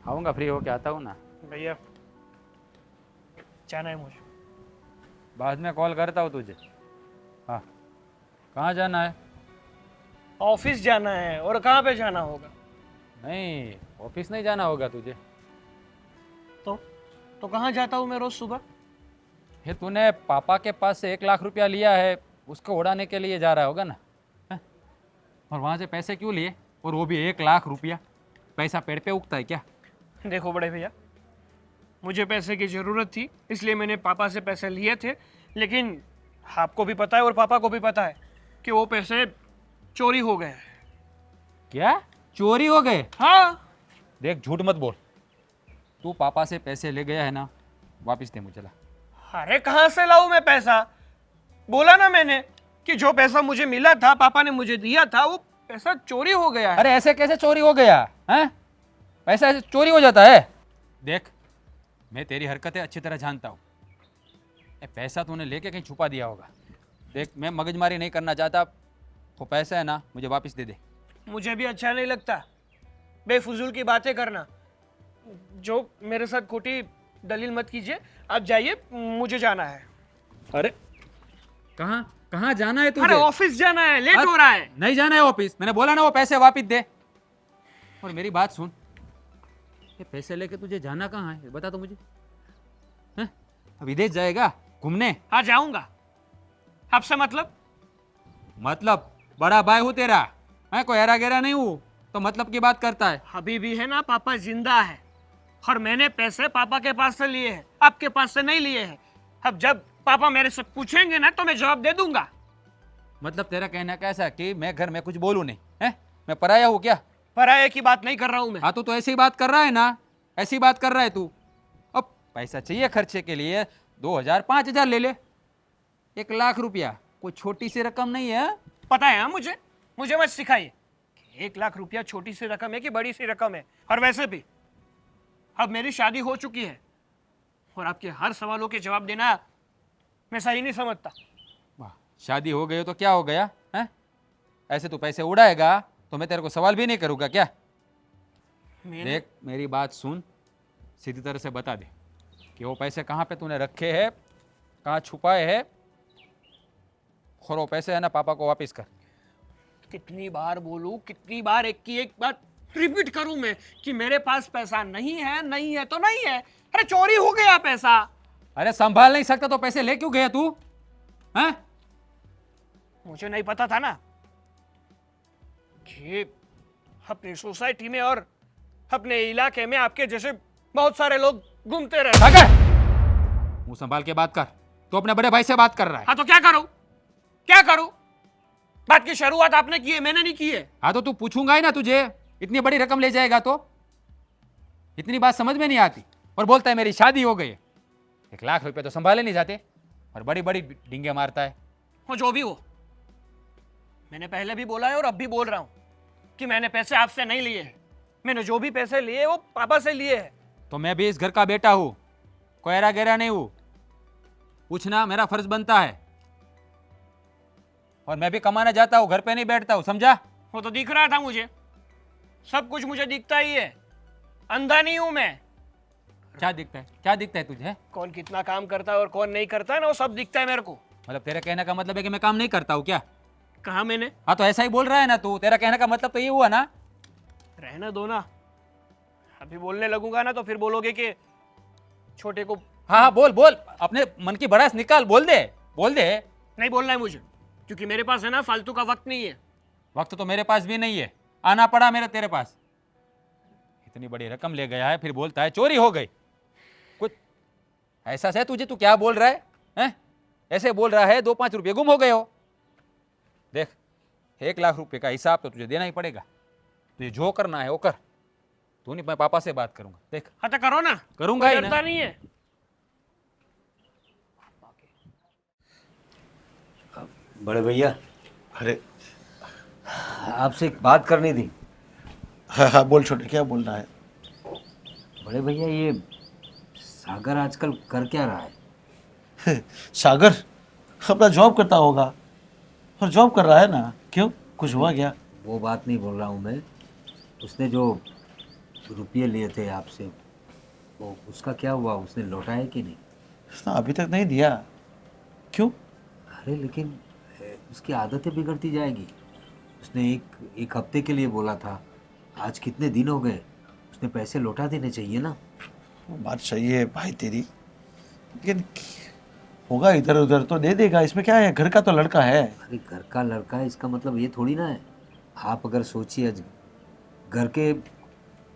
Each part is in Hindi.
आऊँगा, फ्री होके आता हूँ ना। भैया जाना है मुझे। बाद में कॉल करता हूँ तुझे। हाँ, कहाँ जाना है? ऑफिस जाना है। और कहाँ पे जाना होगा? नहीं, ऑफिस नहीं जाना होगा तुझे। तो तो कहाँ जाता हूँ मैं रोज सुबह? ये तूने पापा के पास से 1 लाख रुपया लिया है, उसको उड़ाने के लिए जा रहा होगा ना? हैं? और वहाँ से पैसे क्यों लिए? और वो भी 1 लाख रुपया। पैसा पेड़ पे उगता है क्या? देखो बड़े भैया, मुझे पैसे की ज़रूरत थी इसलिए मैंने पापा से पैसे लिए थे, लेकिन आपको भी पता है और पापा को भी पता है कि वो पैसे चोरी हो गए हैं। क्या? चोरी हो गए? हाँ। देख, झूठ मत बोल। तू पापा से पैसे ले गया है ना, वापस दे मुझे ला। अरे कहाँ से लाऊं मैं पैसा? बोला ना मैंने कि जो पैसा मुझे मिला था, पापा ने मुझे दिया था, वो पैसा चोरी हो गया है। अरे ऐसे कैसे चोरी हो गया हैं? पैसा ऐसे चोरी हो जाता है? देख, मैं तेरी हरकतें अच्छी तरह जानता हूँ। ये पैसा तूने लेके कहीं छुपा दिया होगा। देख, मैं मगजमारी नहीं करना चाहता। वो पैसा है ना, मुझे वापस दे दे। मुझे भी अच्छा नहीं लगता बेफजूल की बातें करना। जो मेरे साथ खोटी दलील मत कीजिए, आप जाइए, मुझे जाना है। अरे कहाँ कहाँ जाना है तुझे? अरे ऑफिस जाना है, लेट हो रहा है। नहीं जाना है ऑफिस, मैंने बोला ना वो पैसे वापस दे। और मेरी बात सुन, ये पैसे लेके तुझे जाना कहाँ है बता तो मुझे। हैं? अब विदेश जाएगा घूमने? हाँ जाऊंगा। आपसे मतलब बड़ा भाई हूँ तेरा, मैं कोई हेरा गेरा नहीं हूँ तो मतलब की बात करता है। अभी भी है ना, पापा जिंदा है और मैंने पैसे पापा के पास से लिए हैं, आपके पास से नहीं लिए हैं। अब जब पापा मेरे से पूछेंगे ना तो मैं जवाब दे दूंगा। मतलब तेरा कहना कैसा कि मैं घर में कुछ बोलूं नहीं है? मैं पराया हूँ क्या? पराये की बात नहीं कर रहा हूं मैं। हाँ तो ऐसी ही बात कर रहा है ना, ऐसी बात कर रहा है तू। अब पैसा चाहिए खर्चे के लिए, 2,000 5,000 ले ले। 1 लाख रुपया कोई छोटी सी रकम नहीं है। पता है, हाँ, मुझे मत सिखाइए कि 1 लाख रुपया छोटी सी रकम है कि बड़ी सी रकम है। और वैसे भी अब मेरी शादी हो चुकी है और आपके हर सवालों के जवाब देना मैं सही नहीं समझता। वाह, शादी हो गई हो तो क्या हो गया है? ऐसे तू पैसे उड़ाएगा तो मैं तेरे को सवाल भी नहीं करूँगा क्या? देख, मेरी बात सुन, सीधी तरह से बता दे कि वो पैसे कहाँ पे तूने रखे हैं, कहाँ छुपाए हैं, और वो पैसे है ना पापा को वापस कर। कितनी बार बोलूं, कितनी बार एक की एक बात रिपीट करूं मैं कि मेरे पास पैसा नहीं है, नहीं है तो नहीं है। अरे चोरी हो गया पैसा। अरे संभाल नहीं सकता तो पैसे ले क्यों गया तू हैं? मुझे नहीं पता था ना कि अपनी सोसाइटी में और अपने इलाके में आपके जैसे बहुत सारे लोग घूमते रहते। भागा! मुंह संभाल के बात कर। तू अपने बड़े भाई से बात कर रहा है। हाँ तो क्या करूं, क्या करूं? बात की शुरुआत आपने की है, मैंने नहीं की है। हाँ तो तू पूछूंगा ही ना तुझे। इतनी बड़ी रकम ले जाएगा तो? इतनी बात समझ में नहीं आती और बोलता है मेरी शादी हो गई। 1 लाख रुपए तो संभाले नहीं जाते और बड़ी बड़ी डिंगे मारता है। वो जो भी हो, मैंने पहले भी बोला है और अब भी बोल रहा हूं कि मैंने पैसे आपसे नहीं लिए हैं। मैंने जो भी पैसे लिए वो पापा से लिए हैं। तो मैं भी इस घर का बेटा हूं, कोई एरा गेरा नहीं हूं। पूछना मेरा फर्ज बनता है और मैं भी कमाने जाता हूं, घर पे नहीं बैठता हूं, समझा? वो तो दिख रहा था मुझे, सब कुछ मुझे दिखता ही है, अंधा नहीं हूं मैं। क्या दिखता है, क्या दिखता है तुझे? कौन कितना काम करता है और कौन नहीं करता है ना, वो सब दिखता है मेरे को। मतलब तेरे कहने का मतलब है कि मैं काम नहीं करता हूं क्या? कहा मैंने? हाँ तो ऐसा ही बोल रहा है ना तू। तेरा कहने का मतलब तो ये हुआ ना? रहना दो ना, अभी बोलने लगूंगा ना तो फिर बोलोगे कि छोटे को। हाँ हाँ बोल बोल, अपने मन की भड़ास निकाल, बोल दे बोल दे। नहीं बोलना है मुझे, क्योंकि मेरे पास है ना फालतू का वक्त नहीं है। वक्त तो मेरे पास भी नहीं है, आना पड़ा मेरे तेरे पास। इतनी बड़ी रकम ले गया है फिर बोलता है चोरी हो गई। कुछ ऐसा है तुझे? तू क्या बोल रहा है हैं? ऐसे बोल रहा है 2-5 रुपये गुम हो गए हो। देख, 1 लाख रुपए का हिसाब तो तुझे देना ही पड़ेगा। तुझे जो करना है वो कर। तू नहीं, मैं पापा से बात करूंगा। देख, हाँ तो करो ना, करूंगा ही कोई ना। डरता नहीं है। बड़े भैया, अरे आपसे एक बात करनी थी। हाँ हाँ बोल छोटे, क्या बोलना है? बड़े भैया, ये सागर आजकल कर क्या रहा है? सागर अपना जॉब करता होगा और जॉब कर रहा है ना। क्यों, कुछ हुआ क्या? वो बात नहीं बोल रहा हूँ मैं। उसने जो रुपये लिए थे आपसे, वो उसका क्या हुआ? उसने लौटाया कि नहीं? उसने अभी तक नहीं दिया। क्यों? अरे लेकिन उसकी आदतें बिगड़ती जाएगी। उसने एक हफ्ते के लिए बोला था, आज कितने दिन हो गए, उसने पैसे लौटा देने चाहिए ना। वो बात सही है भाई तेरी, लेकिन होगा इधर उधर तो दे देगा, इसमें क्या है, घर का तो लड़का है। अरे घर का लड़का है इसका मतलब ये थोड़ी ना है। आप अगर सोचिए, आज घर के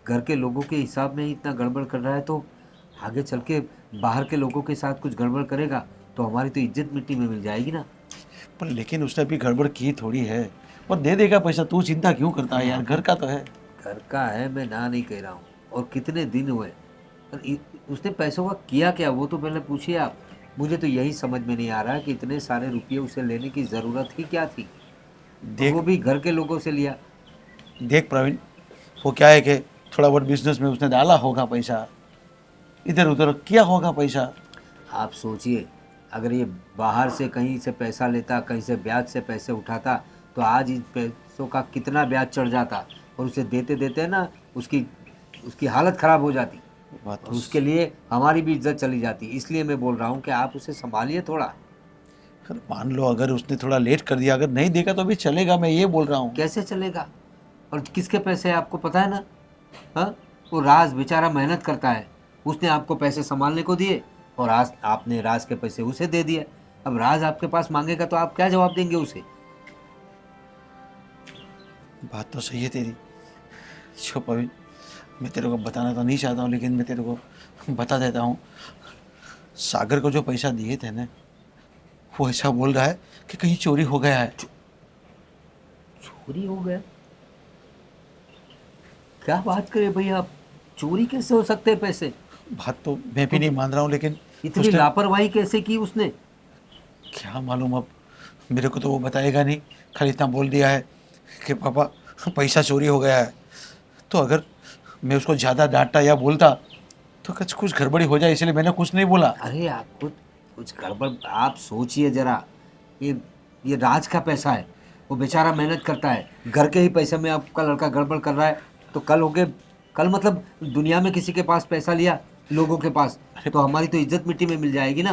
घर के लोगों के हिसाब में ही इतना गड़बड़ कर रहा है, तो आगे चल के बाहर के लोगों के साथ कुछ गड़बड़ करेगा तो हमारी तो इज्जत मिट्टी में मिल जाएगी ना। पर लेकिन उसने अभी गड़बड़ की थोड़ी है, और दे देगा पैसा, तू चिंता क्यों करता है यार, घर का तो है। घर का है, मैं ना नहीं कह रहा हूँ। और कितने दिन हुए, और उसने पैसों का किया क्या वो तो पहले पूछिए आप। मुझे तो यही समझ में नहीं आ रहा कि इतने सारे रुपये उसे लेने की ज़रूरत ही क्या थी, और देख वो भी घर के लोगों से लिया। देख प्रवीण, वो क्या है कि थोड़ा बहुत बिजनेस में उसने डाला होगा पैसा, इधर उधर किया होगा पैसा। आप सोचिए, अगर ये बाहर से कहीं से पैसा लेता, कहीं से ब्याज से पैसे उठाता, तो आज इन पैसों का कितना ब्याज चढ़ जाता, और उसे देते देते ना उसकी उसकी हालत ख़राब हो जाती, बात और उसके लिए हमारी भी इज्जत चली जाती। इसलिए मैं बोल रहा हूँ कि आप उसे संभालिए थोड़ा। अगर मान लो अगर उसने थोड़ा लेट कर दिया, अगर नहीं देगा तो भी चलेगा, मैं ये बोल रहा हूँ। कैसे चलेगा? और किसके पैसे हैं आपको पता है ना? हाँ, वो राज बेचारा मेहनत करता है, उसने आपको पैसे संभालने को दिए, और आज आपने राज के पैसे उसे दे दिए। अब राज आपके पास मांगेगा तो आप क्या जवाब देंगे उसे? बात तो सही है तेरी। छो प्रवीण, मैं तेरे को बताना तो नहीं चाहता हूँ, लेकिन मैं तेरे को बता देता हूँ। सागर को जो पैसा दिए थे ना, वो ऐसा बोल रहा है कि कहीं चोरी हो गया है। चोरी हो गया? क्या बात करें भैया आप, चोरी कैसे हो सकते हैं पैसे? बात तो मैं भी नहीं मान रहा हूँ, लेकिन इतनी उसने लापरवाही कैसे की उसने? क्या मालूम, अब मेरे को तो वो बताएगा नहीं, खाली इतना बोल दिया है कि पापा पैसा चोरी हो गया है। तो अगर मैं उसको ज़्यादा डांटता या बोलता तो कुछ गड़बड़ी हो जाए, इसलिए मैंने कुछ नहीं बोला। अरे आप कुछ गड़बड़, आप सोचिए जरा। ये ये राज का पैसा है, वो बेचारा मेहनत करता है, घर के ही पैसे में आपका लड़का गड़बड़ कर रहा है, तो कल मतलब दुनिया में किसी के पास पैसा लिया, लोगों के पास, तो हमारी तो इज्जत मिट्टी में मिल जाएगी ना।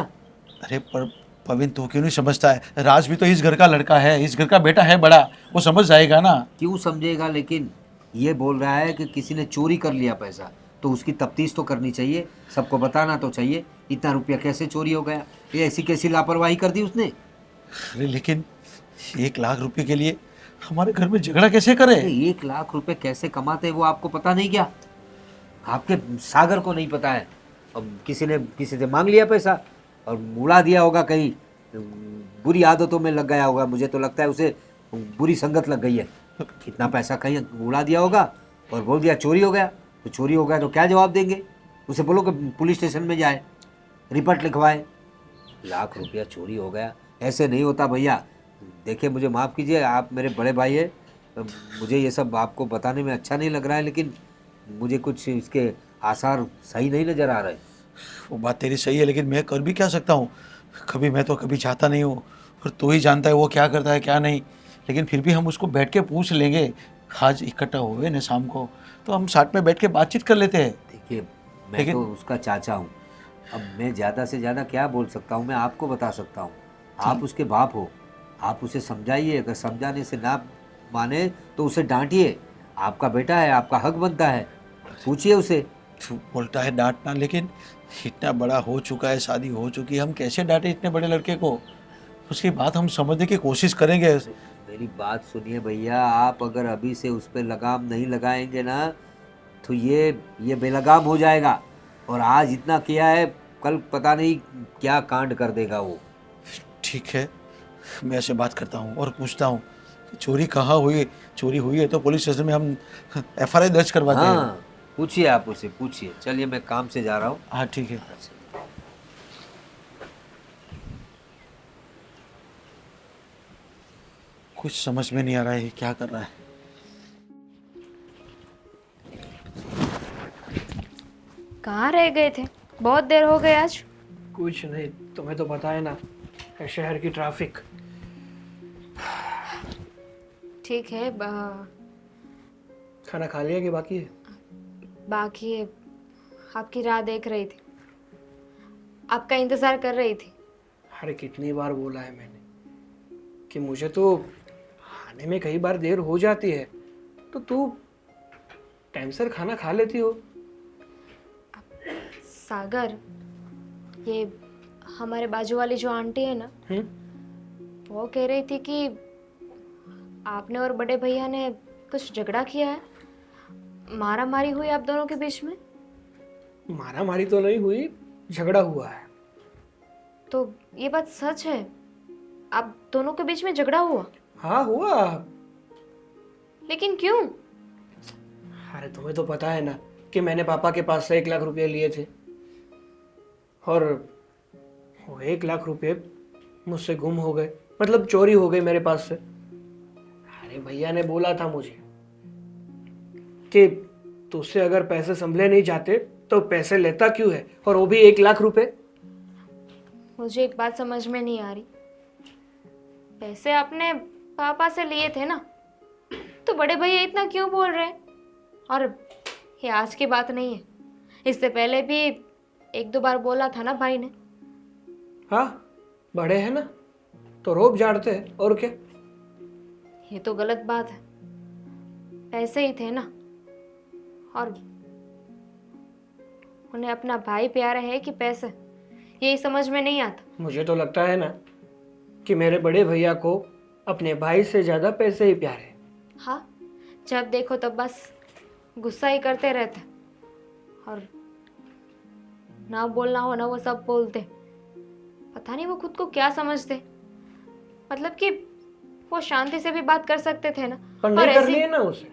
अरे पर पविन, तू क्यों नहीं समझता है, राज भी तो इस घर का लड़का है, इस घर का बेटा है बड़ा, वो समझ जाएगा ना। क्यों समझेगा? लेकिन ये बोल रहा है कि किसी ने चोरी कर लिया पैसा, तो उसकी तफ्तीश तो करनी चाहिए, सबको बताना तो चाहिए इतना रुपया कैसे चोरी हो गया, ये ऐसी कैसी लापरवाही कर दी उसने। अरे लेकिन 1 लाख रुपए के लिए हमारे घर में झगड़ा कैसे करे? अरे 1 लाख रुपए कैसे कमाते हैं वो आपको पता नहीं क्या? आपके सागर को नहीं पता है? अब किसी से मांग लिया पैसा और उड़ा दिया होगा कहीं, बुरी आदतों में लग गया होगा, मुझे तो लगता है उसे बुरी संगत लग गई है। इतना पैसा कहीं उड़ा दिया होगा और बोल दिया चोरी हो गया। तो चोरी हो गया तो क्या जवाब देंगे? उसे बोलो कि पुलिस स्टेशन में जाए, रिपोर्ट लिखवाए। 1 लाख रुपया चोरी हो गया, ऐसे नहीं होता भैया। देखिए मुझे माफ़ कीजिए, आप मेरे बड़े भाई हैं, मुझे ये सब आपको बताने में अच्छा नहीं लग रहा है, लेकिन मुझे कुछ इसके आसार सही नहीं नज़र आ रहे। वो बात तेरी सही है, लेकिन मैं कर भी क्या सकता हूँ? मैं तो कभी चाहता नहीं हूँ, और तू ही जानता है वो क्या करता है क्या नहीं। लेकिन फिर भी हम उसको बैठ के पूछ लेंगे। आज इकट्ठा हुए ना शाम को, तो हम साथ में बैठ के बातचीत कर लेते हैं। देखिए मैं तो उसका चाचा हूँ, अब मैं ज़्यादा से ज़्यादा क्या बोल सकता हूँ? मैं आपको बता सकता हूँ, आप उसके बाप हो, आप उसे समझाइए। अगर समझाने से ना माने तो उसे डांटिए, आपका बेटा है, आपका हक बनता है, पूछिए उसे। तू बोलता है डांटना, लेकिन इतना बड़ा हो चुका है, शादी हो चुकी है, हम कैसे डांटे इतने बड़े लड़के को? उसकी बात हम समझने की कोशिश करेंगे। मेरी बात सुनिए भैया, आप अगर अभी से उस पर लगाम नहीं लगाएंगे ना, तो ये बेलगाम हो जाएगा, और आज इतना किया है, कल पता नहीं क्या कांड कर देगा वो। ठीक है, मैं ऐसे बात करता हूँ और पूछता हूँ कि चोरी कहाँ हुई। चोरी हुई है तो पुलिस स्टेशन में हम FIR दर्ज करवाते हैं। हाँ पूछिए, आप उसे पूछिए। चलिए मैं काम से जा रहा हूँ। हाँ ठीक है। कुछ समझ में नहीं आ रहा है ये क्या कर रहा है। कहाँ रह गए थे? बहुत देर हो गई आज। कुछ नहीं, तुम्हें तो पता है ना, है शहर की ट्रैफिक। ठीक है, खाना खा लिया कि बाकी है? बाकी है, आपकी राह देख रही थी, आपका इंतज़ार कर रही थी। अरे कितनी बार बोला है मैंने कि मुझे तो आने में कई बार देर हो जाती है, तो तू टाइम से खाना खा लेती हो। सागर, ये हमारे बाजू वाली जो आंटी है ना, वो कह रही थी कि आपने और बड़े भैया ने कुछ झगड़ा किया है, मारा मारी हुई आप दोनों के बीच में। मारा मारी तो नहीं हुई, झगड़ा हुआ है। तो ये बात सच है, आप दोनों के बीच में झगड़ा हुआ? हाँ हुआ। लेकिन क्यों? अरे तुम्हें तो पता है ना कि मैंने पापा के पास से 1 लाख रुपए लिए थे, और वो 1 लाख रुपए मुझसे गुम हो गए, मतलब चोरी हो गई मेरे पास से। अरे भैया ने बोला था मुझे कि तुझसे अगर पैसे संभले नहीं जाते तो पैसे लेता क्यों है, और वो भी 1 लाख रुपए। मुझे एक बात समझ में नहीं आ रही, पैसे आपने पापा से लिए थे ना, तो बड़े भैया इतना क्यों बोल रहे हैं? और ये आज की बात नहीं है, इससे पहले भी 1-2 बार बोला था ना भाई ने। हाँ बड़े हैं ना तो रोब झाड़ते हैं, और क्या। ये तो गलत बात है, पैसे ही थे ना, और उन्हें अपना भाई प्यारा है कि पैसे, यही समझ में नहीं आता। मुझे तो लगता है ना कि मेरे बड़े भैया को अपने भाई से ज्यादा पैसे ही प्यारे हैं। हाँ, जब देखो तब बस गुस्सा ही करते रहते, और ना बोलना हो ना वो सब बोलते। पता नहीं वो खुद को क्या समझते, मतलब कि वो शांति से भी बात कर सकते थे ना। पर और नहीं ऐसी- करनी है ना उसे,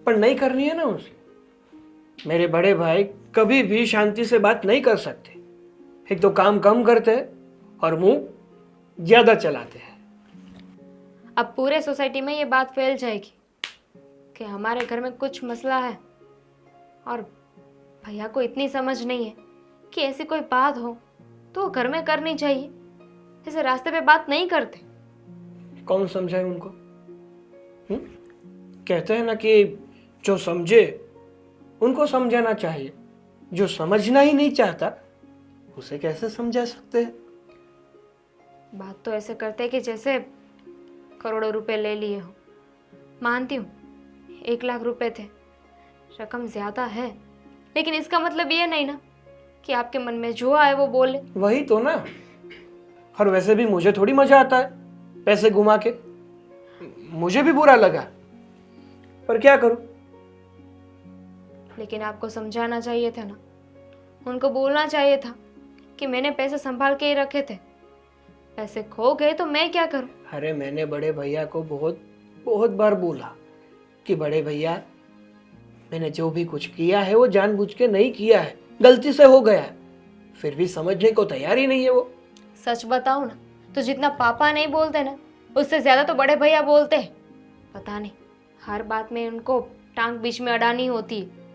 पर नहीं करनी है ना उसे। मेरे बड़े भाई कभी भी शांति से बात नहीं कर सकते। एक तो काम कम करते हैं और मुंह ज्यादा चलाते हैं। अब पूरे सोसाइटी में ये बात फैल जाएगी कि हमारे घर में कुछ मसला है, और भैया को इतनी समझ नहीं है कि ऐसी कोई बात हो तो वो घर में करनी चाहिए, जैसे रास्ते पे बात नहीं करते। कौन समझाए उनको? कहते हैं ना कि जो समझे उनको समझाना चाहिए, जो समझना ही नहीं चाहता उसे कैसे समझा सकते हैं? बात तो ऐसे करते हैं कि जैसे करोड़ों रुपए ले लिए हो। मानती हूँ 1 लाख रुपए थे, रकम ज्यादा है, लेकिन इसका मतलब ये नहीं ना कि आपके मन में जो आए वो बोले। वही तो ना। और वैसे भी मुझे थोड़ी मजा आता है पैसे घुमा के, मुझे भी बुरा लगा, पर क्या करूं। लेकिन आपको समझाना चाहिए था ना, उनको बोलना चाहिए था कि मैंने पैसे संभाल के ही रखे थे, पैसे खो गए तो मैं क्या करूं। अरे मैंने बड़े भैया को बहुत बहुत बार बोला कि बड़े भैया मैंने जो भी कुछ किया है वो जानबूझ के नहीं किया है, गलती से हो गया है। फिर भी समझने को तैयार ही नहीं है वो। सच बताऊं ना, तो जितना पापा नहीं बोलते ना, उससे ज्यादा तो बड़े भैया बोलते हैं। पता नहीं, हर बात में उनको टांग बीच में अड़ानी होती है।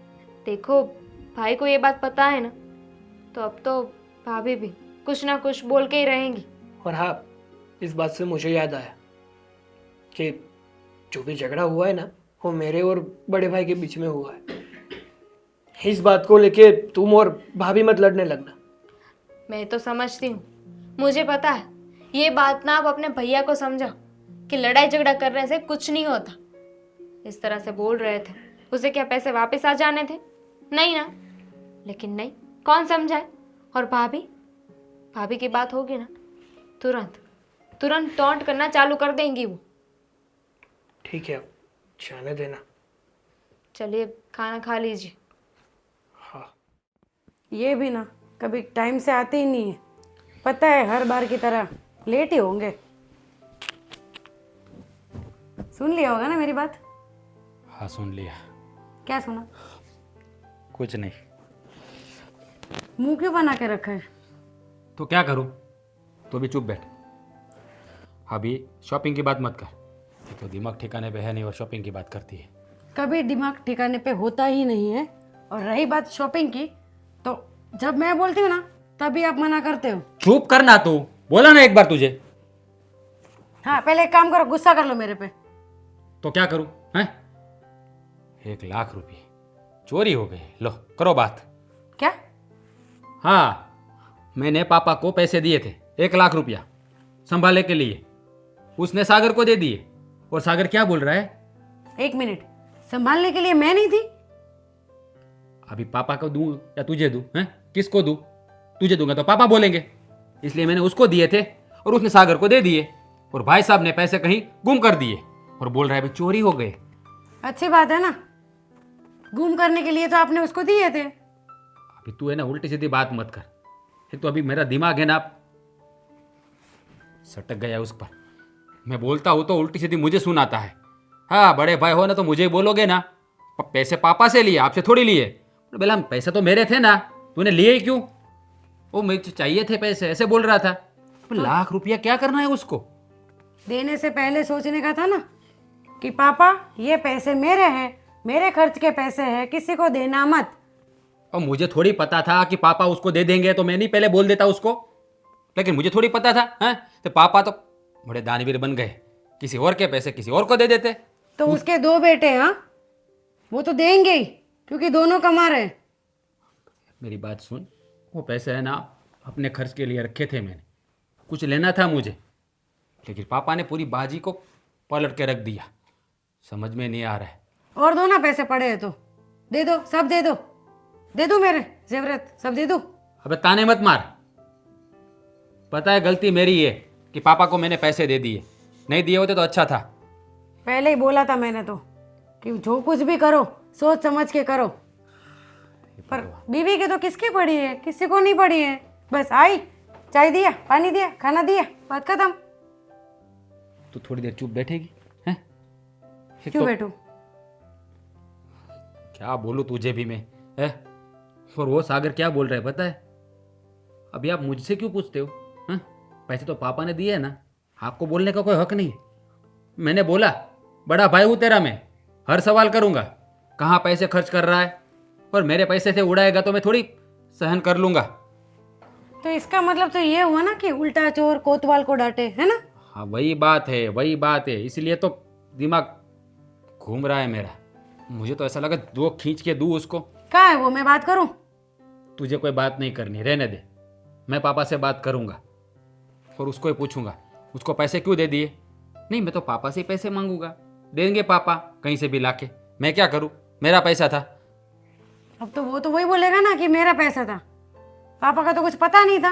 देखो, भाई को ये बात पता है ना, तो अब तो भाभी भी कुछ ना कुछ बोल के ही रहेंगी। और हाँ, इस बात से मुझे याद आया कि जो भी झगड़ा हुआ है ना, वो मेरे और बड़े भाई के बीच में हुआ है। इस बात को लेके तुम और भाभी मत लड़ने लगना। मैं तो समझती हूँ, मुझे पता है। ये बात ना आप अपने भैया को समझाओ कि लड़ाई झगड़ा करने से कुछ नहीं होता। इस तरह से बोल रहे थे, उसे क्या पैसे वापस आ जाने थे? नहीं ना। लेकिन नहीं, कौन समझाए। और भाभी की बात होगी ना, तुरंत टॉन्ट करना चालू कर देंगी वो। ठीक है, जाने देना। चलिए खाना खा लीजिए। हाँ, ये भी ना कभी टाइम से आते ही नहीं है, पता है हर बार की तरह लेट ही होंगे। सुन लिया होगा ना मेरी बात? हाँ सुन लिया। क्या सुना? कुछ नहीं। मुंह क्यों बना के रखा है? तो क्या करूं? तो भी चुप बैठ। अभी शॉपिंग की बात मत कर, ये तो दिमाग ठिकाने पे है नहीं और शॉपिंग की बात करती है। कभी दिमाग ठिकाने पे होता ही नहीं है। और रही बात शॉपिंग की, तो जब मैं बोलती हूँ ना तभी आप मना करते हो। चुप करना तू, बोला ना एक बार तुझे। हाँ, पहले एक काम करो, गुस्सा कर लो मेरे पे। तो क्या करूं? हैं? 1 लाख रुपए चोरी हो गई। लो करो बात। क्या? हाँ, मैंने पापा को पैसे दिए थे 1 लाख रुपया संभालने के लिए, उसने सागर को दे दिए। और सागर क्या बोल रहा है? 1 मिनट, संभालने के लिए मैं नहीं थी? अभी पापा को दूं या तुझे दूं? हैं, किसको दूं? तुझे दूंगा तो पापा बोलेंगे, इसलिए मैंने उसको दिए थे और उसने सागर को दे दिए। और भाई साहब ने पैसे कहीं गुम कर दिए और बोल रहा है भाई चोरी हो गए। अच्छी बात है ना, गुम करने के लिए तो आपने उसको दिए थे। अभी तू है ना उल्टी सीधी बात मत कर। एक तो अभी मेरा दिमाग है ना सटक गया उस पर। मैं बोलता हूँ तो उल्टी सीधी मुझे सुनाता है। हाँ, बड़े भाई हो ना तो मुझे ही बोलोगे ना, पैसे पापा से लिए, आपसे थोड़ी लिए। बोला पैसे तो मेरे थे ना, तूने लिए ही क्यों? वो मुझे चाहिए थे पैसे, ऐसे बोल रहा था। 1 लाख रुपया क्या करना है उसको? देने से पहले सोचने का था ना कि पापा ये पैसे मेरे हैं, मेरे खर्च के पैसे हैं, किसी को देना मत। और मुझे थोड़ी पता था कि पापा उसको दे देंगे, तो मैं नहीं पहले बोल देता उसको? लेकिन मुझे थोड़ी पता था। हैं, तो पापा तो बड़े दानवीर बन गए, किसी और के पैसे किसी और को दे देते। तो उसके 2 बेटे हैं, हाँ, वो तो देंगे ही क्योंकि दोनों कमा रहे हैं। मेरी बात सुन, वो पैसे है ना अपने खर्च के लिए रखे थे मैंने, कुछ लेना था मुझे, लेकिन पापा ने पूरी बाजी को पलट के रख दिया। समझ में नहीं आ रहा है। और दो ना, पैसे पड़े हैं तो दे दो, सब दे दो, दे दो, मेरे जेवरत सब दे दो। अबे ताने मत मार। पता है गलती मेरी है कि पापा को मैंने पैसे दे दिए, नहीं दिए होते तो अच्छा था। पहले ही बोला था मैंने तो कि जो कुछ भी करो सोच समझ के करो। पर बीवी के तो किसकी पड़ी है? किसी को नहीं पड़ी है। बस आई, चाय दिया, पानी दिया, खाना दिया, बात खत्म। तू थोड़ी देर चुप बैठेगी? हैं? एक क्यों तो बैठू? क्या बोलूं तुझे भी मैं, है? और वो सागर क्या बोल रहा है पता है? अभी आप मुझसे क्यों पूछते हो? हैं? पैसे तो पापा ने दिए है ना, आपको बोलने का कोई हक नहीं। मैंने बोला बड़ा भाई हूं तेरा, मैं हर सवाल करूंगा कहाँ पैसे खर्च कर रहा है, और मेरे पैसे से उड़ाएगा तो मैं थोड़ी सहन कर लूंगा। तो इसका मतलब तो ये हुआ ना कि उल्टा चोर कोतवाल को डांटे, है ना? हाँ, वही बात है, वही बात है। इसलिए तो दिमाग घूम रहा है मेरा। मुझे तो ऐसा लगा 2 खींच के दूं उसको। कहाँ है वो, मैं बात करूं? तुझे कोई बात नहीं करनी, रहने दे। मैं पापा से बात करूंगा और उसको ही पूछूंगा उसको पैसे क्यों दे दिए। नहीं, मैं तो पापा से ही पैसे मांगूंगा, देंगे पापा कहीं से भी लाके। मैं क्या करूं, मेरा पैसा था। अब तो वो तो वही बोलेगा ना कि मेरा पैसा था, पापा का तो कुछ पता नहीं था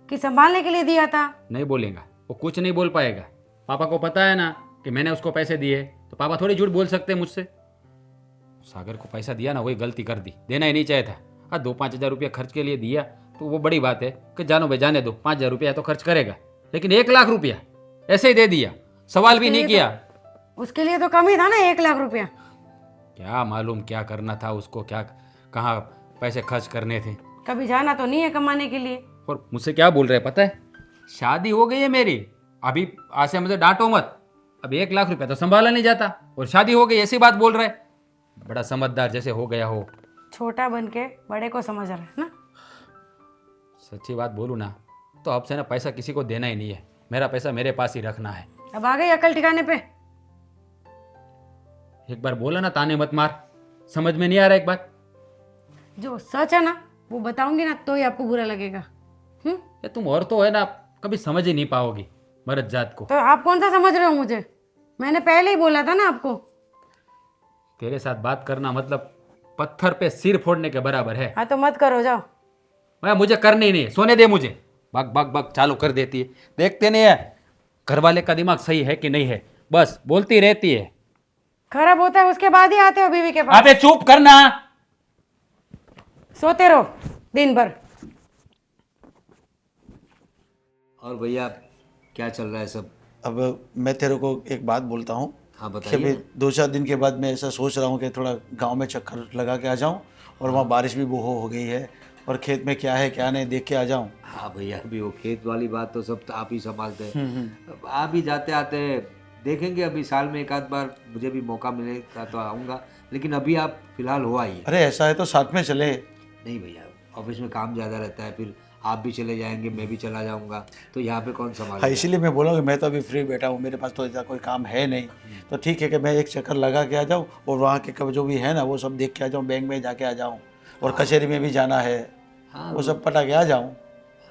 कि संभालने के लिए दिया था। नहीं बोलेगा, वो कुछ नहीं बोल पाएगा। पापा को पता है ना कि मैंने उसको पैसे दिए, तो पापा थोड़ी झूठ बोल सकते हैं मुझसे। सागर को पैसा दिया ना, वही गलती कर दी, देना ही नहीं चाहिए था। हाँ, 2-5 हज़ार रुपया खर्च के लिए दिया तो वो बड़ी बात है कि जानो भाई जाने दो, 5 हज़ार रुपया तो खर्च करेगा। लेकिन 1 लाख रुपया ऐसे ही दे दिया, सवाल भी नहीं किया। उसके लिए तो कम ही था ना 1 लाख रुपया। क्या मालूम क्या करना था उसको, क्या कहाँ पैसे खर्च करने थे। कभी जाना तो नहीं है कमाने के लिए। और मुझसे क्या बोल रहे पता है? शादी हो गई है मेरी, अभी आज से मुझे डांटो मत। अब 1 लाख रुपया तो संभाला नहीं जाता और शादी हो गई, ऐसी बात बोल रहे। बड़ा समझदार जैसे हो गया हो। छोटा बन के बड़े को समझ रहा है ना। सच्ची बात बोलूँ ना तो अब से ना पैसा किसी को देना ही नहीं है, मेरा पैसा मेरे पास ही रखना है। अब आ गई अकल ठिकाने पे। एक बार बोला ना ताने मत मार, समझ में नहीं आ रहा एक बात? जो सच है ना वो बताऊंगी ना तो ही आपको बुरा लगेगा। ये तुम और तो है ना कभी समझ ही नहीं पाओगी मर्द जात को। तो आप कौन सा समझ रहे हो मुझे? मैंने पहले ही बोला था ना आपको। तेरे साथ बात करना मतलब पत्थर पे सिर फोड़ने के बराबर है। हाँ तो मत करो, जाओ। मैं मुझे करनी ही नहीं, सोने दे मुझे। बक बक बक चालू कर देती है, देखते नहीं है घर वाले का दिमाग सही है कि नहीं है, बस बोलती रहती है। खराब होता है उसके बाद ही आते हो बीवी के पास। अबे चुप करना। सोते रहो दिन भर। और भैया क्या चल रहा है सब? अब मैं तेरे को एक बात बोलता हूँ। हाँ कि बताइए अभी ना। 2-4 दिन के बाद मैं ऐसा सोच रहा हूँ कि थोड़ा गांव में चक्कर लगा के आ जाऊँ, और वहाँ बारिश भी हो गई है, और खेत में क्या है क्या नहीं देख के आ जाऊँ। हाँ भैया, अभी वो खेत वाली बात तो सब तो आप ही संभालते हैं। अब आप ही जाते आते देखेंगे, अभी साल में 1 आध बार मुझे भी मौका मिलेगा तो आऊँगा, लेकिन अभी आप फिलहाल हो आइए। अरे ऐसा है तो साथ में चले। नहीं भैया, ऑफिस में काम ज़्यादा रहता है, फिर आप भी चले जाएंगे, मैं भी चला जाऊंगा, तो यहाँ पे कौन हाँ, संभालेगा? इसीलिए मैं बोला कि मैं तो अभी फ्री बैठा हूँ, मेरे पास तो ऐसा कोई काम है नहीं, तो ठीक है कि मैं एक चक्कर लगा के आ जाऊँ और वहाँ के जो भी है ना वो सब देख के आ जाऊँ, बैंक में जाके आ जाऊँ और कचहरी में भी जाना है, हाँ, वो सब पटा के आ जाऊँ।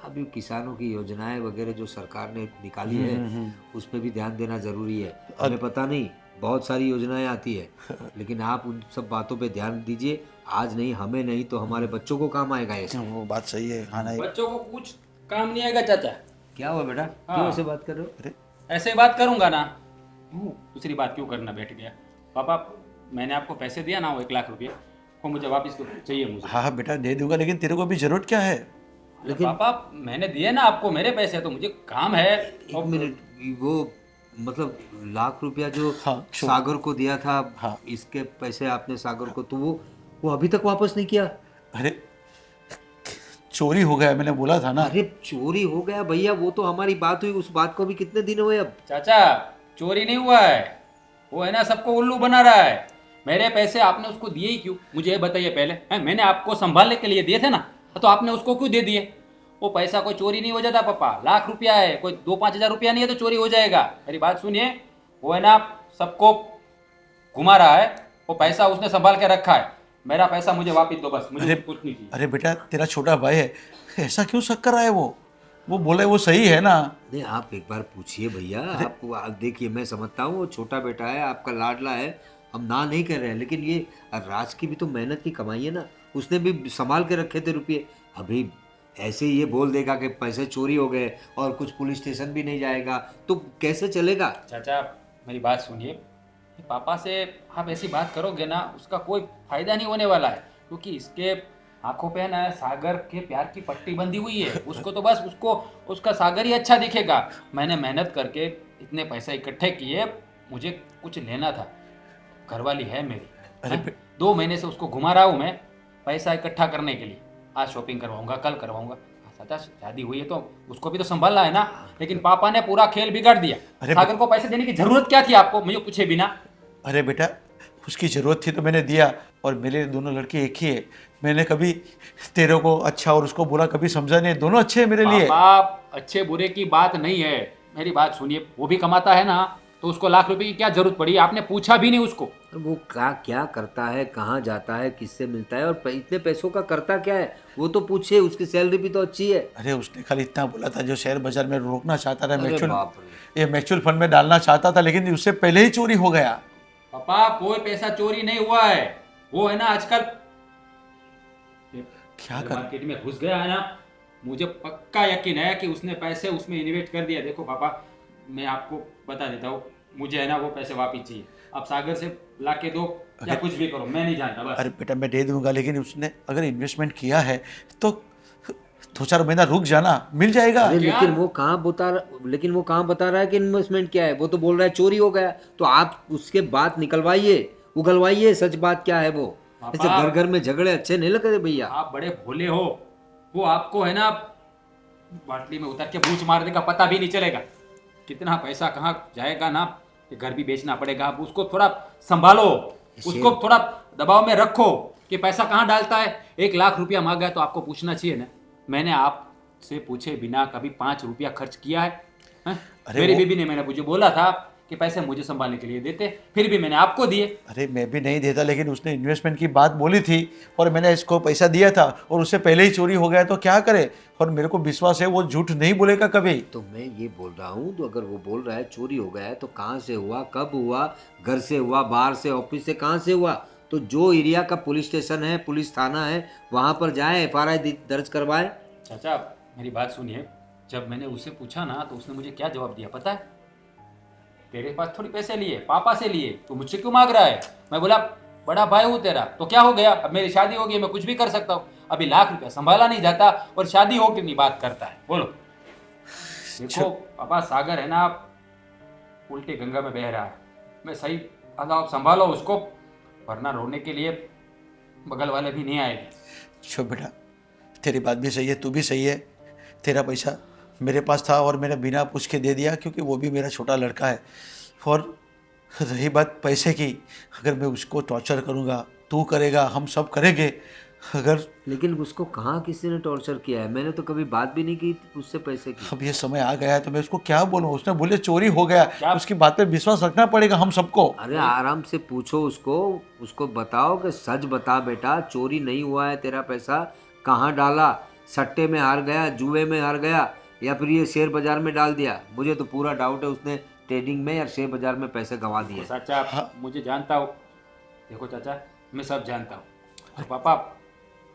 अभी किसानों की योजनाएं वगैरह जो सरकार ने निकाली है उस पर भी ध्यान देना जरूरी है। हमें पता नहीं, बहुत सारी योजनाएं आती है, लेकिन आप उन सब बातों पे ध्यान दीजिए। आज नहीं, हमें नहीं तो हमारे बच्चों को काम आएगा ये सब। वो बात सही है। हाँ नहीं, बच्चों को कुछ काम नहीं आएगा चाचा। क्या हुआ बेटा, हाँ। क्यों ऐसे बात कर रहे हो? अरे ऐसे ही बात करूंगा ना, दूसरी बात क्यों करना बैठ गया? पापा, मैंने आपको पैसे दिया ना वो 1 लाख रुपये, वो मुझे वापस चाहिए मुझे। हाँ हाँ बेटा दे दूंगा, लेकिन तेरे को भी जरूरत क्या है? लेकिन पापा मैंने दिए ना आपको, मेरे पैसे तो मुझे काम है। एक मिनट, वो मतलब 1 लाख रुपया जो हाँ, सागर को दिया था, हाँ। इसके पैसे आपने सागर को, तो वो अभी तक वापस नहीं किया? अरे चोरी हो गया, मैंने बोला था ना। अरे चोरी हो गया भैया, वो तो हमारी बात हुई, उस बात को भी कितने दिन हुए अब। चाचा चोरी नहीं हुआ है, वो है ना सबको उल्लू बना रहा है। मेरे पैसे आपने उसको दिए ही क्यों, मुझे ये बताइए पहले। हैं, मैंने आपको संभालने के लिए दिए थे ना, तो आपने उसको क्यों दे दिए? वो पैसा कोई चोरी नहीं हो जाता पापा, 1 लाख रुपया है, कोई 2-5 हज़ार रुपया नहीं है तो चोरी हो जाएगा। मेरी बात सुनिए, वो है ना सबको घुमा रहा है, वो पैसा उसने संभाल के रखा है। मेरा पैसा मुझे वापस दो बस, मुझे कुछ नहीं चाहिए। अरे बेटा तेरा छोटा भाई है, ऐसा क्यों शक कर रहा है? वो बोले वो सही है ना। नहीं, आप एक बार पूछिए भैया। आप देखिए, मैं समझता हूँ वो छोटा बेटा है, आपका लाडला है, हम ना नहीं कर रहे हैं, लेकिन ये राज की भी तो मेहनत की कमाई है ना, उसने भी संभाल के रखे थे रुपये। अभी ऐसे ही ये बोल देगा कि पैसे चोरी हो गए और कुछ पुलिस स्टेशन भी नहीं जाएगा, तो कैसे चलेगा? चाचा मेरी बात सुनिए, पापा से आप ऐसी बात करोगे ना, उसका कोई फायदा नहीं होने वाला है, क्योंकि इसके आंखों पे ना सागर के प्यार की पट्टी बंधी हुई है। उसको तो बस उसका सागर ही अच्छा दिखेगा। मैंने मेहनत करके इतने पैसे इकट्ठे किए, मुझे कुछ लेना था, घरवाली है मेरी, 2 महीने से उसको घुमा रहा हूँ मैं पैसा इकट्ठा करने के लिए। आज शॉपिंग करवाऊंगा, कल करवाऊंगा। चाचा शादी हुई है तो उसको भी तो संभालना है ना, लेकिन पापा ने पूरा खेल बिगाड़ दिया। सागर को पैसे देने की जरूरत क्या थी आपको, मुझे पूछे बिना? अरे बेटा उसकी ज़रूरत थी तो मैंने दिया, और मेरे दोनों लड़के एक ही है। मैंने कभी तेरे को अच्छा और उसको बुरा कभी समझा नहीं, दोनों अच्छे हैं मेरे लिए। पापा अच्छे बुरे की बात नहीं है, मेरी बात सुनिए, वो भी कमाता है ना, तो उसको 1 लाख रुपए की क्या जरूरत पड़ी? आपने पूछा भी नहीं उसको। वो क्या करता है, कहाँ जाता है, किससे मिलता है, और इतने पैसों का करता क्या है, वो तो पूछे। उसकी सैलरी भी तो अच्छी है। अरे उसने खाली इतना बोला था, जो शेयर बाजार में रोकना चाहता था, अरे म्यूचुअल बाप रे। ये म्यूचुअल फंड में डालना चाहता था, लेकिन उससे पहले ही चोरी हो गया। पापा कोई पैसा चोरी नहीं हुआ है, वो है ना आजकल क्या कर मार्केट में घुस गया है ना, मुझे पक्का यकीन है कि उसने पैसे उसमें इन्वेस्ट कर दिया। देखो पापा, मैं आपको बता देता हूँ, मुझे है ना वो पैसे वापस चाहिए। आप सागर से ला के दो या कुछ भी करो, मैं नहीं जानता बस। अरे बेटा मैं दे दूंगा, लेकिन उसने अगर इन्वेस्टमेंट किया है तो 2-4 महीना रुक जाना, मिल जाएगा। अरे लेकिन वो कहाँ बता रहा है कि इन्वेस्टमेंट क्या है? वो तो बोल रहा है चोरी हो गया। तो आप उसके बात निकलवाइए, उगलवाइए, सच बात क्या है वो। ऐसे घर घर में झगड़े अच्छे नहीं लगते भैया। आप बड़े भोले हो, वो आपको है ना बाटली में उतर के बूझ मार देगा, पता भी नहीं चलेगा कितना पैसा कहाँ जाएगा ना। ये घर भी बेचना पड़ेगा, आप उसको थोड़ा संभालो, उसको थोड़ा दबाव में रखो कि पैसा कहाँ डालता है। 1 लाख रुपया मांगा है तो आपको पूछना चाहिए ना, मैंने आपसे पूछे बिना कभी 5 रुपया खर्च किया है? मेरी बीबी ने मैंने मुझे बोला था कि पैसे मुझे संभालने के लिए देते, फिर भी मैंने आपको दिए। अरे मैं भी नहीं देता, लेकिन उसने इन्वेस्टमेंट की बात बोली थी और मैंने इसको पैसा दिया था, और उससे पहले ही चोरी हो गया तो क्या करे। और मेरे को विश्वास है वो झूठ नहीं बोलेगा कभी। तो मैं ये बोल रहा हूँ, तो अगर वो बोल रहा है चोरी हो गया है, तो कहाँ से हुआ, कब हुआ, घर से हुआ, बाहर से, ऑफिस से, कहाँ से हुआ? तो जो एरिया का पुलिस स्टेशन है, पुलिस थाना है, वहाँ पर जाए, FIR दर्ज करवाए। चाचा मेरी बात सुनिए, जब मैंने उससे पूछा ना तो उसने मुझे क्या जवाब दिया पता है? तेरे पास थोड़ी पैसे लिए, पापा से लिए, तो मुझसे क्यों मांग रहा है? मैं बोला बड़ा भाई हूँ तेरा, तो क्या हो गया, अब मेरी शादी हो गई, मैं कुछ भी कर सकता हूँ। अभी 1 लाख रुपया संभाला नहीं जाता और शादी हो के नहीं बात करता है, बोलो। देखो पापा, सागर है ना उल्टी गंगा में बह रहा है, मैं सही आप संभालो उसको, वरना रोने के लिए बगल वाले भी नहीं आएंगे। छो बेटा, तेरी बात भी सही है, तू भी सही है। तेरा पैसा मेरे पास था और मैंने बिना पूछ के दे दिया, क्योंकि वो भी मेरा छोटा लड़का है। और रही बात पैसे की, अगर मैं उसको टॉर्चर करूँगा, तू करेगा, हम सब करेंगे, अगर लेकिन उसको कहाँ किसी ने टॉर्चर किया है? मैंने तो कभी बात भी नहीं की उससे पैसे की। अब ये समय आ गया है तो मैं उसको क्या बोलूँ? उसने बोले चोरी हो गया, उसकी बात पे विश्वास रखना पड़ेगा हम सबको। अरे आराम से पूछो उसको बताओ कि सच बता बेटा, चोरी नहीं हुआ है, तेरा पैसा कहाँ डाला? सट्टे में हार गया, जुए में हार गया, या फिर ये शेयर बाजार में डाल दिया? मुझे तो पूरा डाउट है उसने ट्रेडिंग में या शेयर बाजार में पैसे गंवा दिए। चाचा मुझे जानता हूँ, देखो चाचा मैं सब जानता हूँ। तो पापा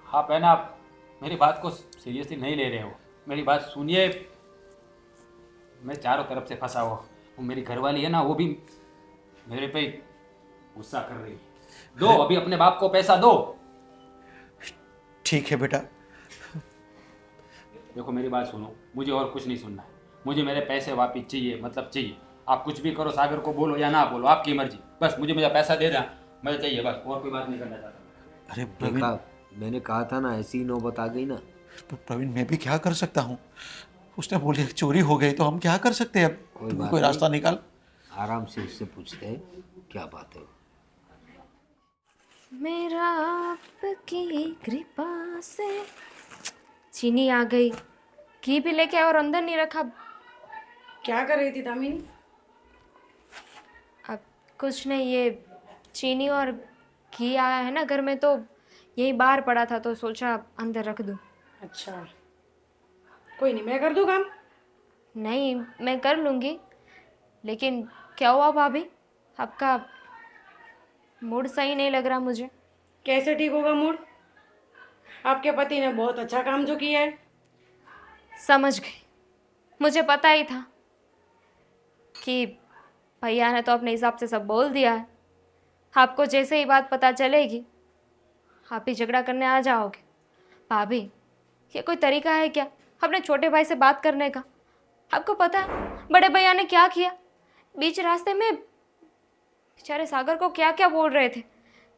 आप है ना, आप मेरी बात को सीरियसली नहीं ले रहे हो। मेरी बात सुनिए, मैं चारों तरफ से फंसा हुआ हूँ। मेरी घरवाली है ना, वो भी मेरे पे गुस्सा कर रही है। दो अभी अपने बाप को पैसा दो। ठीक है बेटा। देखो मेरी बात सुनो, मुझे और कुछ नहीं सुनना है। मुझे मेरे पैसे वापिस चाहिए, मतलब चाहिए। आप कुछ भी करो, सागर को बोलो या ना बोलो, आपकी मर्जी। बस मुझे मेरा पैसा दे देना, मुझे चाहिए बस, और कोई बात नहीं करना चाहता। अरे प्रवीण, देखा, मैंने कहा था ना, ऐसी ही नौबत आ गई ना। प्रवीण मैं भी क्या कर सकता हूँ? उसने बोली चोरी हो गई तो हम क्या कर सकते हैं? कोई अब बात कोई रास्ता नहीं। निकाल। आराम से उससे पूछते हैं क्या बात है। मेरा आपकी कृपा से। चीनी आ गई, घी भी लेके और अंदर नहीं रखा। क्या कर रही थी दामिनी? अब कुछ नहीं, ये चीनी और घी आया है ना घर में, तो यही बाहर पड़ा था तो सोचा अंदर रख दूं। अच्छा, कोई नहीं, मैं कर दूँ काम। नहीं मैं कर लूँगी, लेकिन क्या हुआ भाभी, आपका मूड सही नहीं लग रहा मुझे। कैसे ठीक होगा मूड? आपके पति ने बहुत अच्छा काम जो किया है। समझ गई, मुझे पता ही था कि भैया ने तो अपने हिसाब से सब बोल दिया है। आपको जैसे ही बात पता चलेगी आप ही झगड़ा करने आ जाओगे। भाभी ये कोई तरीका है क्या अपने छोटे भाई से बात करने का? आपको पता है बड़े भैया ने क्या किया? बीच रास्ते में बेचारे सागर को क्या क्या बोल रहे थे,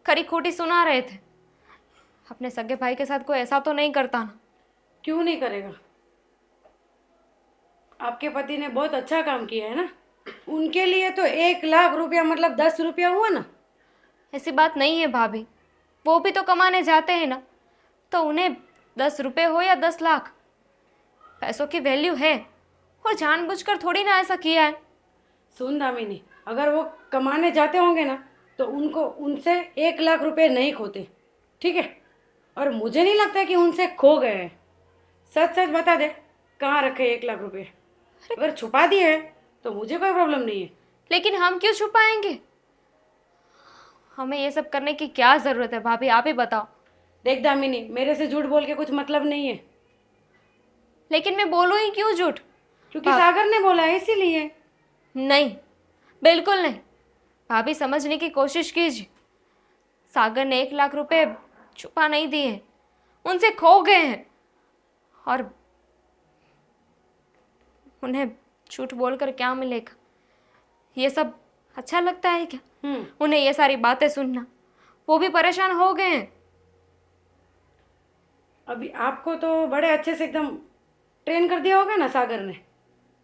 खरी खोटी सुना रहे थे। अपने सगे भाई के साथ कोई ऐसा तो नहीं करता ना? क्यों नहीं करेगा? आपके पति ने बहुत अच्छा काम किया है ना। उनके लिए तो 1 लाख रुपया मतलब 10 रुपया हुआ ना। ऐसी बात नहीं है भाभी, वो भी तो कमाने जाते हैं ना, तो उन्हें 10 रुपये हो या 10 लाख, पैसों की वैल्यू है। और जानबूझकर थोड़ी ना ऐसा किया है। सुन दामिनी, अगर वो कमाने जाते होंगे ना तो उनको उनसे 1 लाख रुपए नहीं खोते, ठीक है? और मुझे नहीं लगता कि उनसे खो गए हैं। सच सच बता दे, कहाँ रखे 1 लाख रुपए? अगर छुपा दिए हैं तो मुझे कोई प्रॉब्लम नहीं है। लेकिन हम क्यों छुपाएंगे? हमें ये सब करने की क्या ज़रूरत है भाभी, आप ही बताओ। देख दामिनी, मेरे से झूठ बोल के कुछ मतलब नहीं है। लेकिन मैं बोलूँ ही क्यों झूठ? क्योंकि सागर ने बोला है इसीलिए। नहीं, बिल्कुल नहीं। भाभी समझने की कोशिश कीजिए। सागर ने 1 लाख रुपए छुपा नहीं दिए, उनसे खो गए हैं। और उन्हें झूठ बोलकर क्या मिलेगा? ये सब अच्छा लगता है क्या उन्हें ये सारी बातें सुनना? वो भी परेशान हो गए हैं। अभी आपको तो बड़े अच्छे से एकदम ट्रेन कर दिया होगा ना सागर ने,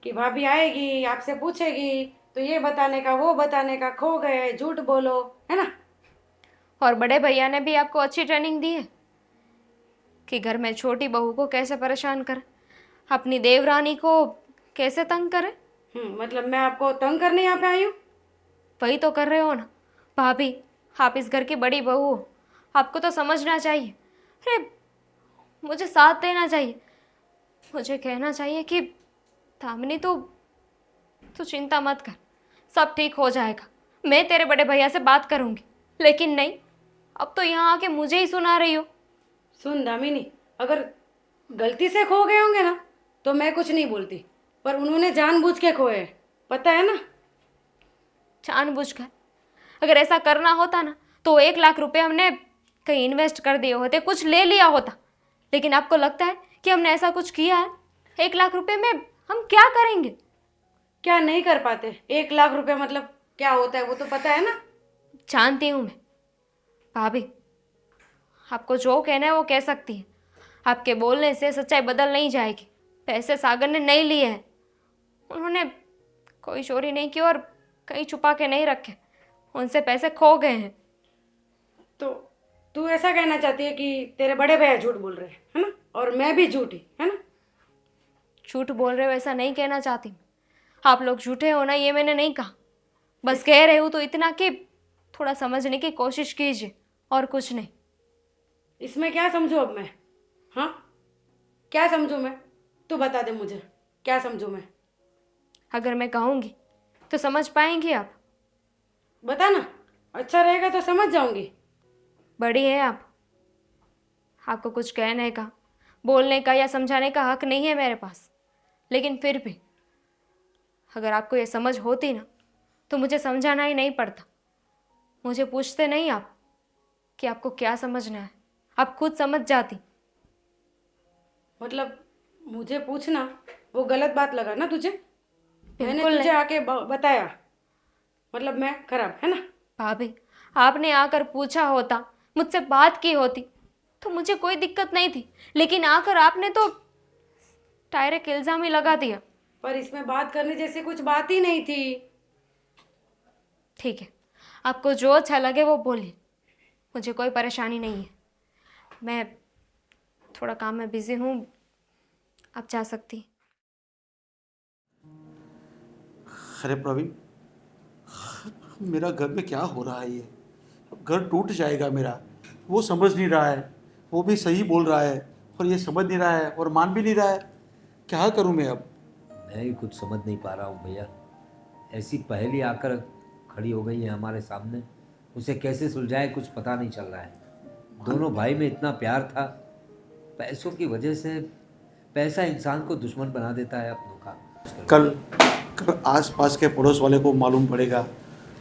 कि भाभी आएगी आपसे पूछेगी तो ये बताने का वो बताने का, खो गए झूठ बोलो, है ना? और बड़े भैया ने भी आपको अच्छी ट्रेनिंग दी है कि घर में छोटी बहू को कैसे परेशान कर, अपनी देवरानी को कैसे तंग करे। मतलब मैं आपको तंग करने यहाँ पे आई हूँ? वही तो कर रहे हो ना भाभी, आप इस घर की बड़ी बहू हो, आपको तो समझना चाहिए। अरे मुझे साथ देना चाहिए, मुझे कहना चाहिए कि दामिनी तू चिंता मत कर, सब ठीक हो जाएगा, मैं तेरे बड़े भैया से बात करूँगी। लेकिन नहीं, अब तो यहाँ आके मुझे ही सुना रही हो। सुन दामिनी, अगर गलती से खो गए होंगे ना तो मैं कुछ नहीं बोलती, पर उन्होंने जानबूझ के खोए हैं, पता है ना? जानबूझकर? अगर ऐसा करना होता ना तो 1 लाख रुपए हमने कहीं इन्वेस्ट कर दिए होते, कुछ ले लिया होता। लेकिन आपको लगता है कि हमने ऐसा कुछ किया है? 1 लाख रुपए में हम क्या करेंगे? क्या नहीं कर पाते? 1 लाख रुपए मतलब क्या होता है वो तो पता है ना? जानती हूँ मैं भाभी, आपको जो कहना है वो कह सकती है। आपके बोलने से सच्चाई बदल नहीं जाएगी। पैसे सागर ने नहीं लिए हैं, उन्होंने कोई चोरी नहीं की और कहीं छुपा के नहीं रखे, उनसे पैसे खो गए हैं। तो तू ऐसा कहना चाहती है कि तेरे बड़े भैया झूठ बोल रहे हैं, है ना, और मैं भी झूठी, है ना? झूठ बोल रहे हो ऐसा नहीं कहना चाहती मैं। आप लोग झूठे हो ना, ये मैंने नहीं कहा। बस कह रहे हो तो इतना कि थोड़ा समझने की कोशिश कीजिए, और कुछ नहीं। इसमें क्या समझूं अब मैं? हाँ, क्या समझूं मैं? तू बता दे मुझे, क्या समझूं मैं? अगर मैं कहूँगी तो समझ पाएंगी आप? बता ना, अच्छा रहेगा तो समझ जाऊंगी। बड़ी है आप, आपको कुछ कहने का, बोलने का या समझाने का हक नहीं है मेरे पास। लेकिन फिर भी अगर आपको ये समझ होती ना तो मुझे समझाना ही नहीं पड़ता। मुझे पूछते नहीं आप कि आपको क्या समझना है, आप खुद समझ जाती। मतलब मुझे पूछना वो गलत बात लगा ना तुझे? मैंने बिल्कुल तुझे नहीं। आके बताया, मतलब मैं खराब, है ना? भाभी, आपने आकर पूछा होता, मुझसे बात की होती तो मुझे कोई दिक्कत नहीं थी। लेकिन आकर आपने तो डायरेक्ट इल्ज़ाम ही लगा दिया। पर इसमें बात करने जैसी कुछ बात ही नहीं थी। ठीक है, आपको जो अच्छा लगे वो बोलिए, मुझे कोई परेशानी नहीं है। मैं थोड़ा काम में बिजी हूँ, आप जा सकती हैं। अरे प्रवीण, मेरा घर में क्या हो रहा है ये? अब घर टूट जाएगा मेरा। वो समझ नहीं रहा है, वो भी सही बोल रहा है और ये समझ नहीं रहा है और मान भी नहीं रहा है। क्या करूं मैं अब? मैं ही कुछ समझ नहीं पा रहा हूँ भैया। ऐसी पहेली आकर खड़ी हो गई है हमारे सामने, उसे कैसे सुलझाए कुछ पता नहीं चल रहा है। दोनों भाई में इतना प्यार था, पैसों की वजह से पैसा इंसान को दुश्मन बना देता है अपनों का। कल आस-पास के पड़ोस वाले को मालूम पड़ेगा,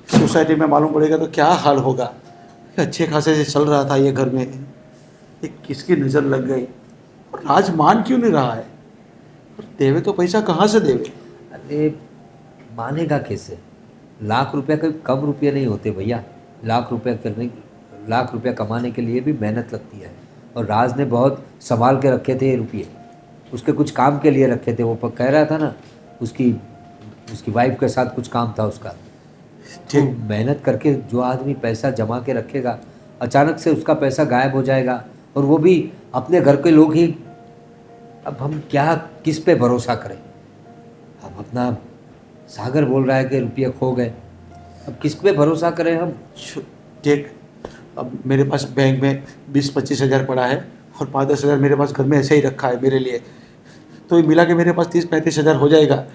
सोसाइटी में मालूम पड़ेगा तो क्या हाल होगा। अच्छे खासे से चल रहा था ये घर में, ये किसकी नज़र लग गई? और राज मान क्यों नहीं रहा है? और देवे तो पैसा कहाँ से देवे? अरे मानेगा कैसे? लाख रुपया कोई कम रुपये नहीं होते भैया। लाख रुपया कमाने के लिए भी मेहनत लगती है। और राज ने बहुत संभाल के रखे थे ये रुपये, उसके कुछ काम के लिए रखे थे। वो कह रहा था ना, उसकी वाइफ के साथ कुछ काम था उसका। तो मेहनत करके जो आदमी पैसा जमा के रखेगा, अचानक से उसका पैसा गायब हो जाएगा, और वो भी अपने घर के लोग ही। अब हम क्या, किस पे भरोसा करें? अब अपना सागर बोल रहा है कि रुपये खो गए, अब किस पे भरोसा करें हम? देख, अब मेरे पास बैंक में 20-25 हज़ार पड़ा है और 5-10 हज़ार मेरे पास घर में ऐसे ही रखा है मेरे लिए। तो ये मिला के मेरे पास 30-35 हज़ार हो जाएगा।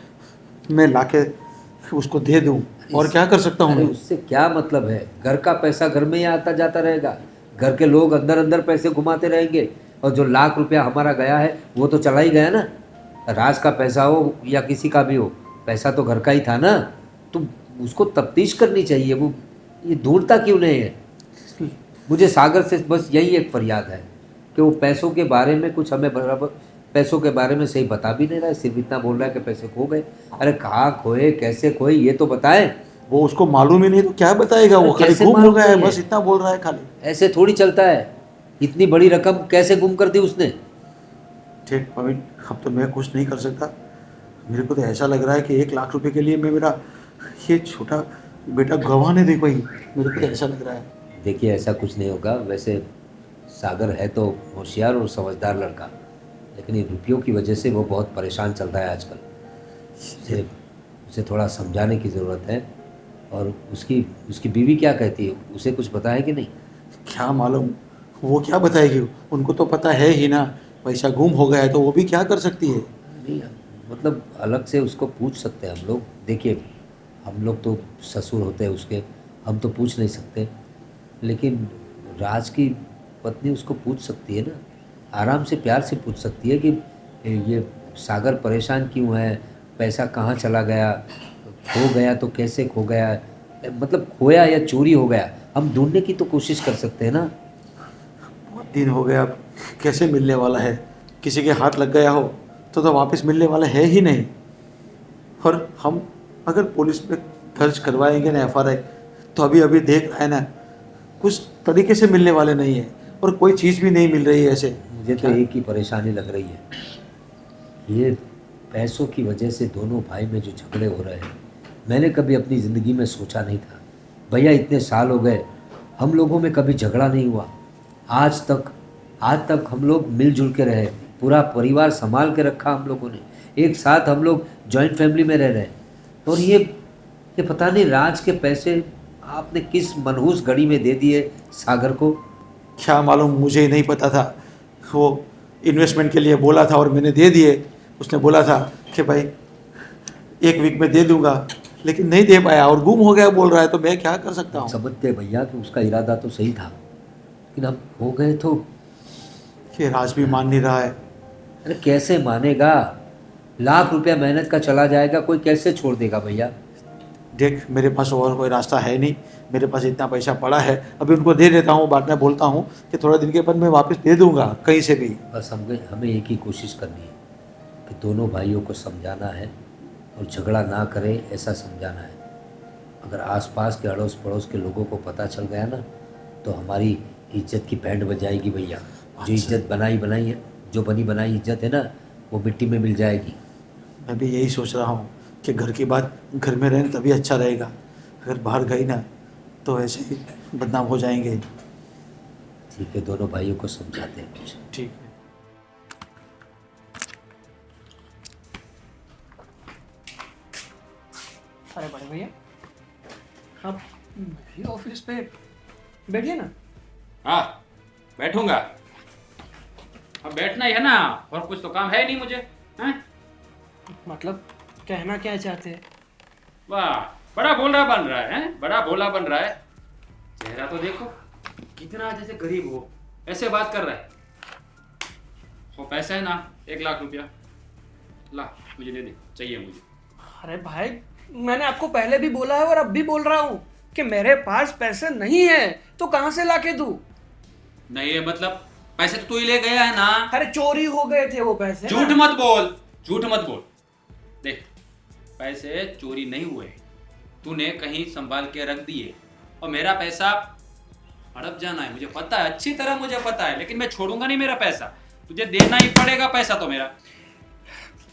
मैं लाके उसको दे दूँ और क्या कर सकता हूँ अरे मैं? उससे क्या मतलब है? घर का पैसा घर में ही आता जाता रहेगा, घर के लोग अंदर अंदर पैसे घुमाते रहेंगे, और जो लाख रुपया हमारा गया है वो तो चला ही गया ना। राज का पैसा हो या किसी का भी हो, पैसा तो घर का ही था ना। तो उसको तफ्तीश करनी चाहिए। वो ये ढूंढता क्यों नहीं है? मुझे सागर से बस यही एक फरियाद है कि वो पैसों के बारे में कुछ हमें बराबर, पैसों के बारे में सही बता भी नहीं रहा है, सिर्फ इतना बोल रहा है कि पैसे खो गए। अरे कहाँ खोए, कैसे खोए, ये तो बताएं। वो उसको मालूम ही नहीं तो क्या बताएगा? वो खाली कैसे गुम हो मालूम गया है, नहीं है? बस इतना बोल रहा है खाली। ऐसे थोड़ी चलता है। इतनी बड़ी रकम कैसे गुम कर दी उसने? ठीक प्रवीण, अब तो मैं कुछ नहीं कर सकता। मेरे को तो ऐसा लग रहा है कि 1 लाख रुपए के लिए मैं मेरा ये छोटा बेटा गंवाने दे पाई। मेरे को तो ऐसा लग रहा है। देखिए ऐसा कुछ नहीं होगा। वैसे सागर है तो होशियार और समझदार लड़का, लेकिन ये रुपयों की वजह से वो बहुत परेशान चल रहा है आजकल। उसे थोड़ा समझाने की ज़रूरत है। और उसकी बीवी क्या कहती है, उसे कुछ बताया है कि नहीं? क्या मालूम, वो क्या बताएगी? उनको तो पता है ही ना, पैसा गुम हो गया है तो वो भी क्या कर सकती है? नहीं, मतलब अलग से उसको पूछ सकते हैं हम लोग। देखिए हम लोग तो ससुर होते हैं उसके, हम तो पूछ नहीं सकते, लेकिन राज की पत्नी उसको पूछ सकती है ना, आराम से प्यार से पूछ सकती है कि ये सागर परेशान क्यों है, पैसा कहाँ चला गया, खो गया तो कैसे खो गया, मतलब खोया या चोरी हो गया, हम ढूंढने की तो कोशिश कर सकते हैं ना। बहुत दिन हो गया, अब कैसे मिलने वाला है? किसी के हाथ लग गया हो तो वापस मिलने वाला है ही नहीं। और हम अगर पुलिस में दर्ज करवाएंगे ना FRI, तो अभी अभी देख रहा है ना, कुछ तरीके से मिलने वाले नहीं है और कोई चीज़ भी नहीं मिल रही है ऐसे। मुझे तो एक ही परेशानी लग रही है, ये पैसों की वजह से दोनों भाई में जो झगड़े हो रहे हैं। मैंने कभी अपनी ज़िंदगी में सोचा नहीं था भैया, इतने साल हो गए हम लोगों में कभी झगड़ा नहीं हुआ, आज तक हम लोग मिलजुल के रहे, पूरा परिवार संभाल के रखा हम लोगों ने, एक साथ हम लोग जॉइंट फैमिली में रह रहे। और ये पता नहीं राज के पैसे आपने किस मनहूस घड़ी में दे दिए सागर को। क्या मालूम, मुझे ही नहीं पता था। वो इन्वेस्टमेंट के लिए बोला था और मैंने दे दिए। उसने बोला था कि भाई 1 वीक में दे दूंगा, लेकिन नहीं दे पाया और गुम हो गया बोल रहा है, तो मैं क्या कर सकता हूँ। समझते हैं भैया कि उसका इरादा तो सही था, लेकिन अब हो गए तो। ये राज भी मान नहीं रहा है। अरे कैसे मानेगा, लाख रुपया मेहनत का चला जाएगा, कोई कैसे छोड़ देगा भैया। देख, मेरे पास और कोई रास्ता है नहीं, मेरे पास इतना पैसा पड़ा है, अभी उनको दे देता हूँ, बाद में बोलता हूँ कि थोड़ा दिन के बाद मैं वापस दे दूंगा कहीं से भी। बस हमें एक ही कोशिश करनी है कि दोनों भाइयों को समझाना है और झगड़ा ना करें ऐसा समझाना है। अगर आसपास के अड़ोस पड़ोस के लोगों को पता चल गया ना, तो हमारी इज्जत की बैंड बजाएगी भैया। जो इज्जत बनाई है, जो बनी बनाई इज्जत है ना, वो मिट्टी में मिल जाएगी। मैं भी यही सोच रहा हूँ कि घर की बात घर में रहें तभी अच्छा रहेगा, अगर बाहर गई ना तो ऐसे ही बदनाम हो जाएंगे। ठीक है, दोनों भाइयों को समझाते हैं कुछ। ठीक है। अरे बड़े भैया, आप मेरे ऑफिस पे बैठिए ना। हाँ बैठूंगा, अब बैठना ही है ना, और कुछ तो काम है नहीं मुझे। हैं? मतलब कहना क्या चाहते हैं? वाह, बड़ा भोला बन रहा है, हैं? बड़ा भोला बन रहा है। चेहरा तो देखो, कितना जैसे गरीब हो, ऐसे बात कर रहा है। वो पैसा है ना, 1 लाख रुपया ला, मुझे दे दे, चाहिए मुझे। अरे भाई, मैंने आपको पहले भी बोला है और अब भी बोल रहा हूँ कि मेरे पास पैसे नहीं है, तो कहाँ से लाके दूं? नहीं है मतलब, पैसे तो तू ही ले गया है ना। अरे चोरी हो गए थे वो पैसे। झूठ मत बोल, झूठ मत बोल। देख, पैसे चोरी नहीं हुए, तूने कहीं संभाल के रख दिए, और मेरा पैसा हड़प जाना है, मुझे पता है, अच्छी तरह मुझे पता है, लेकिन मैं छोड़ूंगा नहीं मेरा पैसा, तुझे देना ही पड़ेगा पैसा तो मेरा।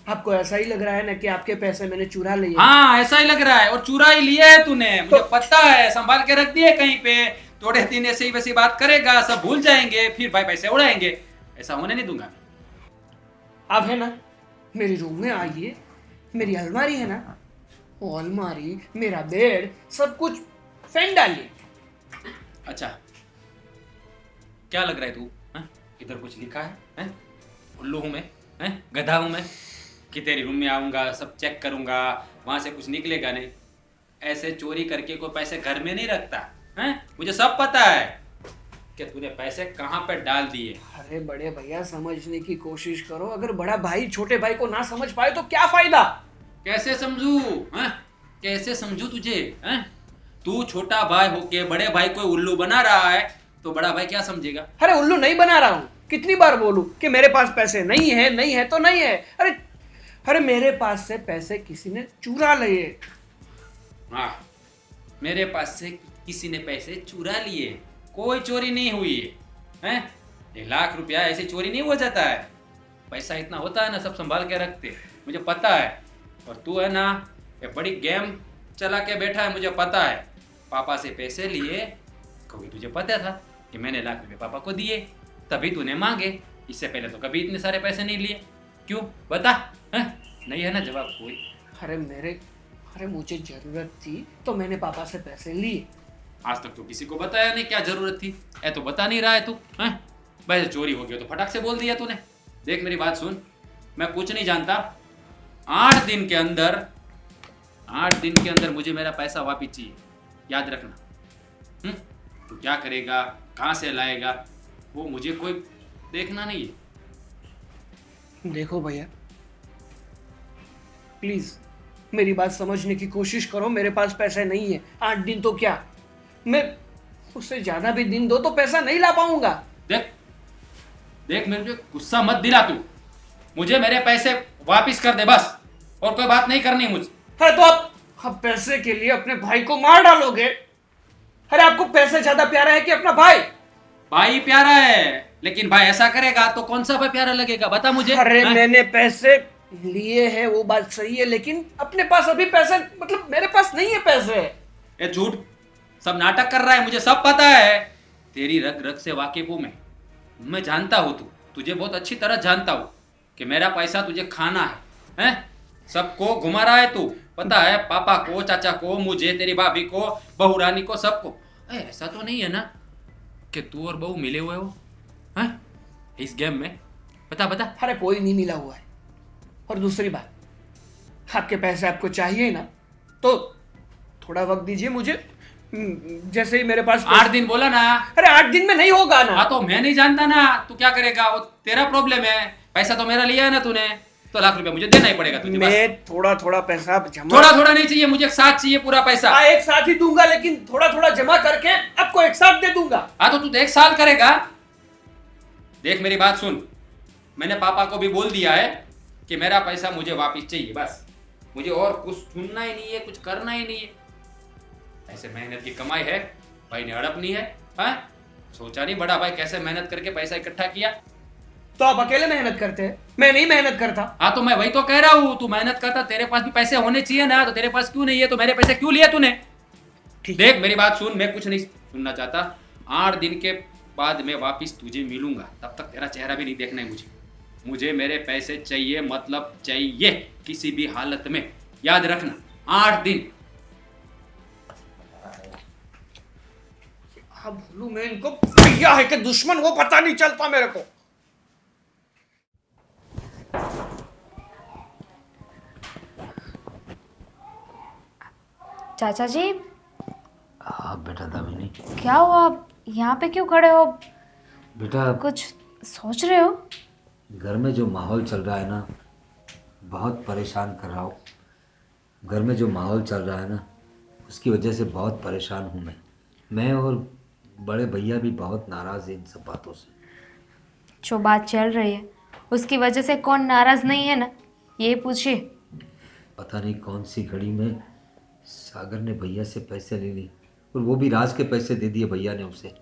आपको ऐसा ही लग रहा है ना कि आपके पैसे मैंने चुरा लिए? हाँ ऐसा ही लग रहा है, और चुरा ही लिए है तूने, मुझे पता है, संभाल के रख दिए कहीं पे। थोड़े दिन ऐसे ही वैसी बात करेगा, सब भूल जाएंगे, फिर भाई पैसे उड़ाएंगे, ऐसा होने नहीं दूंगा। आप है ना, मेरी रूम में आइए, मेरी अलमारी है ना, वो अलमारी, मेरा बेड, सब कुछ फेंक डालिए। अच्छा, क्या लग रहा है तू? हैं? इधर कुछ लिखा है? हैं? उल्लू हूं मैं? हैं? गधा हूं मैं कि तेरी रूम में आऊंगा, सब चेक करूंगा, वहां से कुछ निकलेगा नहीं? ऐसे चोरी करके कोई पैसे घर में नहीं रखता हैं? मुझे सब पता है कि तूने पैसे कहां पे डाल दिए। अरे बड़े भैया, समझने की कोशिश करो, अगर बड़ा भाई छोटे भाई को ना समझ पाए तो क्या फायदा? कैसे समझू? हैं? कैसे समझू तुझे? हैं? तू छोटा भाई होके बड़े भाई को उल्लू बना रहा है, तो बड़ा भाई क्या समझेगा? अरे उल्लू नहीं बना रहा हूँ, कितनी बार बोलूं कि मेरे पास पैसे नहीं है, नहीं है तो नहीं है। अरे मेरे पास से पैसे किसी ने चुरा लिए। हाँ, मेरे पास से किसी ने पैसे चुरा लिए, कोई चोरी नहीं हुई है। हैं? 1 लाख रुपया ऐसे चोरी नहीं हो जाता है, पैसा इतना होता है ना, सब संभाल के रखते, मुझे पता है। और तू है ना, ये बड़ी गेम चला के बैठा है, मुझे पता है। पापा से पैसे लिए, कभी तुझे पता था कि मैंने 1 लाख रुपये पापा को दिए, तभी तूने मांगे, इससे पहले तो कभी इतने सारे पैसे नहीं लिए। क्यों बता? हैं? नहीं है ना जवाब कोई? अरे मुझे जरूरत थी तो मैंने पापा से पैसे लिए। आज तक तो किसी को बताया नहीं क्या जरूरत थी, ऐ तो बता नहीं रहा है तू। हैं? वैसे चोरी हो गया तो फटाक से बोल दिया तूने। देख मेरी बात सुन, मैं कुछ नहीं जानता, 8 दिन के अंदर मुझे मेरा पैसा वापिस चाहिए, याद रखना। तू क्या करेगा, कहाँ से लाएगा, वो मुझे कोई देखना नहीं है। देखो भैया, प्लीज मेरी बात समझने की कोशिश करो, मेरे पास पैसे नहीं है। 8 दिन तो क्या, मैं उससे ज्यादा भी दिन दो तो पैसा नहीं ला पाऊंगा। देख मेरे गुस्सा मत दिला तू, मुझे मेरे पैसे वापिस कर दे बस, और कोई बात नहीं करनी मुझे। अरे तो आप पैसे के लिए अपने भाई को मार डालोगे? अरे आपको पैसे ज्यादा प्यारा है कि अपना भाई? भाई प्यारा है, लेकिन भाई ऐसा करेगा तो कौन सा भाई प्यारा लगेगा, बता मुझे। अरे मैंने पैसे लिए हैं, वो बात सही है, लेकिन अपने पास अभी पैसे, मतलब मेरे पास नहीं है पैसे। ये झूठ, सब नाटक कर रहा है, मुझे सब पता है, तेरी रग रग से वाकिफ हूं मैं। मैं जानता हूँ तुझे बहुत अच्छी तरह जानता हूँ कि मेरा पैसा तुझे खाना है, हैं? सबको घुमा रहा है तू, पता है, पापा को, चाचा को, मुझे, तेरी भाभी को, बहू रानी को, सबको। ऐसा तो नहीं है ना कि तू और बहू मिले हुए हो, हैं? इस गेम में? बता बता। अरे कोई नहीं मिला हुआ है। और दूसरी बात, आपके पैसे आपको चाहिए ना, तो थोड़ा वक्त दीजिए मुझे। जैसे ही मेरे पास 8 दिन बोला ना। अरे 8 दिन में नहीं होगा ना। हाँ तो मैं नहीं जानता ना तू क्या करेगा, वो तेरा प्रॉब्लम है। पैसा तो मेरा लिया है ना तूने, तो लाख रुपया मुझे देना ही पड़ेगा तुझे। मैं थोड़ा थोड़ा पैसा जमा, थोड़ा थोड़ा नहीं चाहिए मुझे, एक साथ चाहिए पूरा पैसा। हाँ एक साथ ही दूंगा, लेकिन थोड़ा थोड़ा जमा करके आपको एक साथ दे दूंगा। हाँ तो तू तो 1 साल करेगा। देख मेरी बात सुन, मैंने पापा को भी बोल दिया है कि मेरा पैसा मुझे वापस चाहिए, बस। मुझे और कुछ सुनना ही नहीं है, कुछ करना ही नहीं है। ऐसे मेहनत की कमाई है, भाई ने हड़पनी है। हाँ सोचा नहीं बड़ा भाई कैसे मेहनत करके पैसा इकट्ठा किया। तो आप अकेले मेहनत करते हैं, मैं नहीं मेहनत करता। हाँ तो मैं वही तो कह रहा हूँ, तू मेहनत करता, तेरे पास भी पैसे होने चाहिए ना, तो तेरे पास क्यों नहीं है? तो मेरे पैसे क्यों लिए तूने? देख मेरी बात सुन, मैं कुछ नहीं सुनना चाहता। 8 दिन के बाद मैं वापिस तुझे मिलूंगा, तब तक तेरा चेहरा भी नहीं देखना है मुझे मेरे पैसे चाहिए, मतलब चाहिए, किसी भी हालत में, याद रखना। 8 दिन। अब बोलूं मैं इनको, भैया है कि दुश्मन वो पता नहीं चलता मेरे को। चाचा जी, हाँ बेटा दामिनी। क्या हुआ? आप यहाँ पे क्यों खड़े हो? बेटा कुछ सोच रहे हो? घर में जो माहौल चल रहा है ना, बहुत परेशान कर रहा हूँ। घर में जो माहौल चल रहा है ना, उसकी वजह से बहुत परेशान हूँ मैं और बड़े भैया भी बहुत नाराज़ हैं इन सब बातों से। जो बात चल रही है उसकी वजह से कौन नाराज़ नहीं है ना, ये पूछिए। पता नहीं कौन सी घड़ी में सागर ने भैया से पैसे ले ली, और वो भी राज के पैसे दे दिए भैया ने उसे।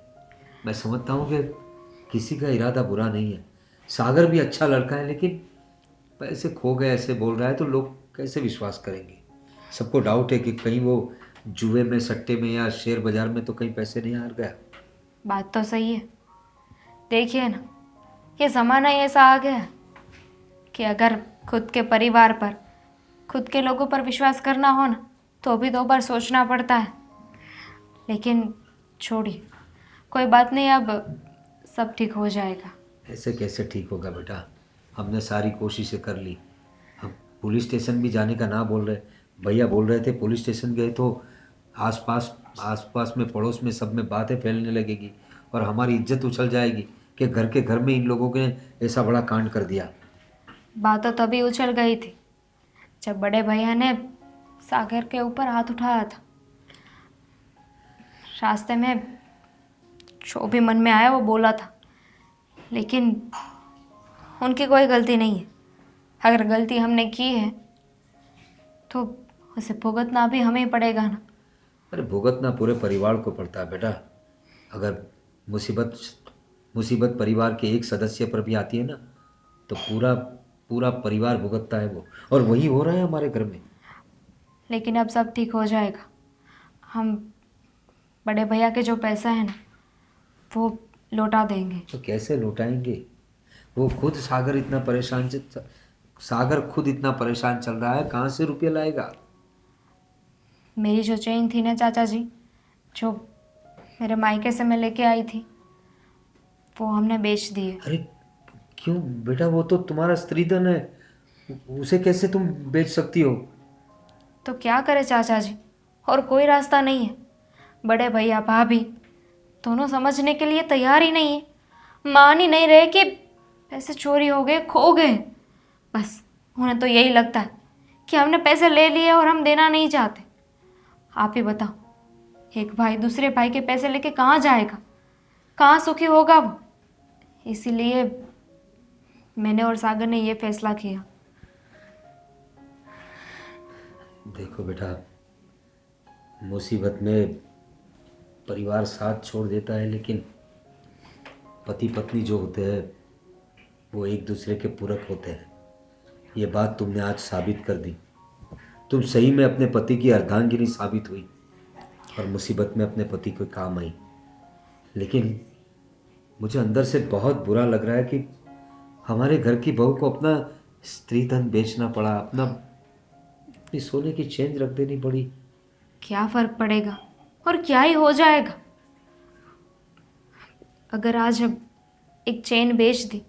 मैं समझता हूँ कि किसी का इरादा बुरा नहीं है। सागर भी अच्छा लड़का है, लेकिन पैसे खो गए ऐसे बोल रहा है तो लोग कैसे विश्वास करेंगे? सबको डाउट है कि कहीं वो जुए में, सट्टे में या शेयर बाजार में तो कहीं पैसे नहीं हार गया। बात तो सही है। देखिए ना, ये ज़माना ही ऐसा आ गया है कि अगर खुद के परिवार पर, खुद के लोगों पर विश्वास करना हो ना, तो भी 2 बार सोचना पड़ता है। लेकिन छोड़िए, कोई बात नहीं, अब सब ठीक हो जाएगा। ऐसे कैसे ठीक होगा बेटा? हमने सारी कोशिशें कर ली। हम पुलिस स्टेशन भी जाने का ना बोल रहे, भैया बोल रहे थे पुलिस स्टेशन गए तो आसपास में, पड़ोस में, सब में बातें फैलने लगेगी और हमारी इज्जत उछल जाएगी कि घर के घर में इन लोगों ने ऐसा बड़ा कांड कर दिया। बात तो तभी उछल गई थी जब बड़े भैया ने सागर के ऊपर हाथ उठाया था। रास्ते में जो भी मन में आया वो बोला था, लेकिन उनकी कोई गलती नहीं है। अगर गलती हमने की है तो उसे भुगतना भी हमें ही पड़ेगा ना। अरे भुगतना पूरे परिवार को पड़ता है बेटा। अगर मुसीबत परिवार के एक सदस्य पर भी आती है ना, तो पूरा परिवार भुगतता है वो, और वही हो रहा है हमारे घर में। लेकिन अब सब ठीक हो जाएगा। हम बड़े भैया के जो पैसा है ना, वो लौटा देंगे। तो कैसे लौटाएंगे? वो खुद सागर खुद इतना परेशान चल रहा है, कहाँ से रुपये लाएगा? मेरी जो चेन थी ना चाचा जी, जो मेरे मायके से मैं लेके आई थी, वो हमने बेच दी है। अरे क्यों बेटा? वो तो तुम्हारा स्त्रीधन है, उसे कैसे तुम बेच सकती हो? तो क्या करे चाचा जी, और कोई रास्ता नहीं है। बड़े भैया भाभी दोनों समझने के लिए तैयार ही नहीं है। मान ही नहीं रहे कि पैसे चोरी हो गए, खो गए। बस उन्हें तो यही लगता है कि हमने पैसे ले लिए और हम देना नहीं चाहते। आप ही बताओ, एक भाई दूसरे भाई के पैसे लेके कहाँ जाएगा, कहाँ सुखी होगा वो? इसीलिए मैंने और सागर ने ये फैसला किया। देखो बेटा, मुसीबत में परिवार साथ छोड़ देता है, लेकिन पति पत्नी जो होते हैं वो एक दूसरे के पूरक होते हैं। ये बात तुमने आज साबित कर दी। तुम सही में अपने पति की अर्धांगिनी साबित हुई और मुसीबत में अपने पति को काम आई। लेकिन मुझे अंदर से बहुत बुरा लग रहा है कि हमारे घर की बहू को अपना स्त्री धन बेचना पड़ा, अपनी सोने की चेन रख देनी पड़ी। क्या फर्क पड़ेगा और क्या ही हो जाएगा। अगर आज हम एक चेन बेच दी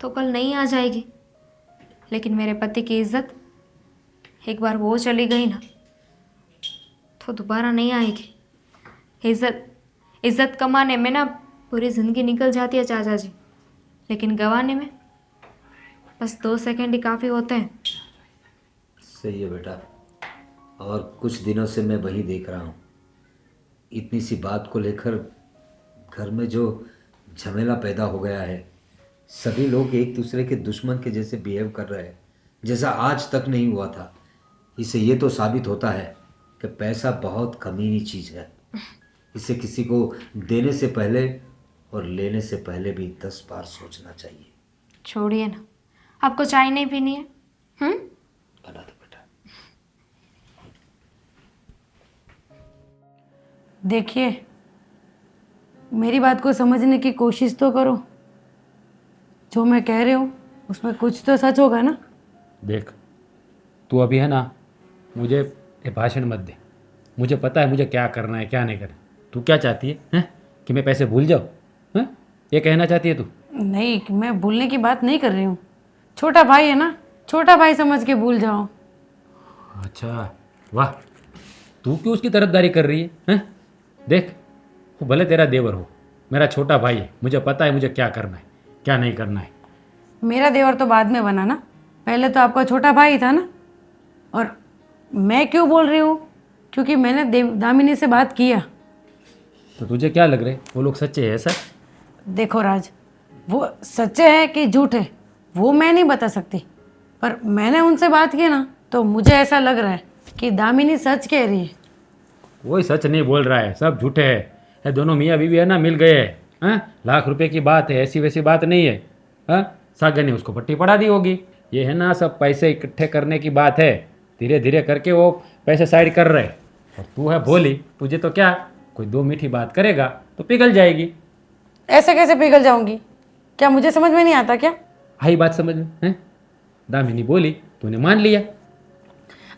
तो कल नहीं आ जाएगी, लेकिन मेरे पति की इज्जत एक बार वो चली गई ना तो दोबारा नहीं आएगी। इज्जत कमाने में ना पूरी ज़िंदगी निकल जाती है चाचा जी, लेकिन गंवाने में बस 2 सेकंड ही काफ़ी होते हैं। सही है बेटा, और कुछ दिनों से मैं वही देख रहा हूँ, इतनी सी बात को लेकर घर में जो झमेला पैदा हो गया है। सभी लोग एक दूसरे के दुश्मन के जैसे बिहेव कर रहे हैं, जैसा आज तक नहीं हुआ था। इससे ये तो साबित होता है कि पैसा बहुत कमीनी चीज़ है। इसे किसी को देने से पहले और लेने से पहले भी 10 बार सोचना चाहिए। छोड़िए ना, आपको चाय नहीं पीनी है? बना दो बेटा। देखिए, मेरी बात को समझने की कोशिश तो करो। जो मैं कह रही हूँ उसमें कुछ तो सच होगा ना। देख, तू अभी है ना, मुझे ये भाषण मत दे। मुझे पता है मुझे क्या करना है क्या नहीं करना। तू क्या चाहती है, हैं? कि मैं पैसे भूल जाऊँ? हैं? ये कहना चाहती है तू? नहीं, मैं भूलने की बात नहीं कर रही हूँ। छोटा भाई है ना, छोटा भाई समझ के भूल जाओ। अच्छा, वाह, तू क्यों उसकी तरफदारी कर रही है, हैं? देख, वो भले तेरा देवर हो, मेरा छोटा भाई है। मुझे पता है मुझे क्या करना है क्या नहीं करना है। मेरा देवर तो बाद में बना ना, पहले तो आपका छोटा भाई था ना। और मैं क्यों बोल रही हूँ? क्योंकि मैंने दामिनी से बात किया। तो तुझे क्या लग रहा है वो लोग सच्चे हैं सर? देखो राज, वो सच्चे हैं कि झूठे वो मैं नहीं बता सकती, पर मैंने उनसे बात की ना तो मुझे ऐसा लग रहा है कि दामिनी सच कह रही है। कोई सच नहीं बोल रहा है, सब झूठे हैं। ये दोनों मियाँ बीवी है ना, मिल गए हैं। लाख रुपए की बात है, ऐसी वैसी बात नहीं है। हाँ, सागर ने उसको पट्टी पड़ा दी होगी। ये है ना, सब पैसे इकट्ठे करने की बात है। धीरे धीरे करके वो पैसे साइड कर रहे। और तू है भोली, तुझे तो क्या, कोई 2 मीठी बात करेगा तो पिघल जाएगी। ऐसे कैसे पिघल जाऊंगी? क्या मुझे समझ में नहीं आता क्या? आई बात समझ में है? दामिनी बोली, तूने मान लिया।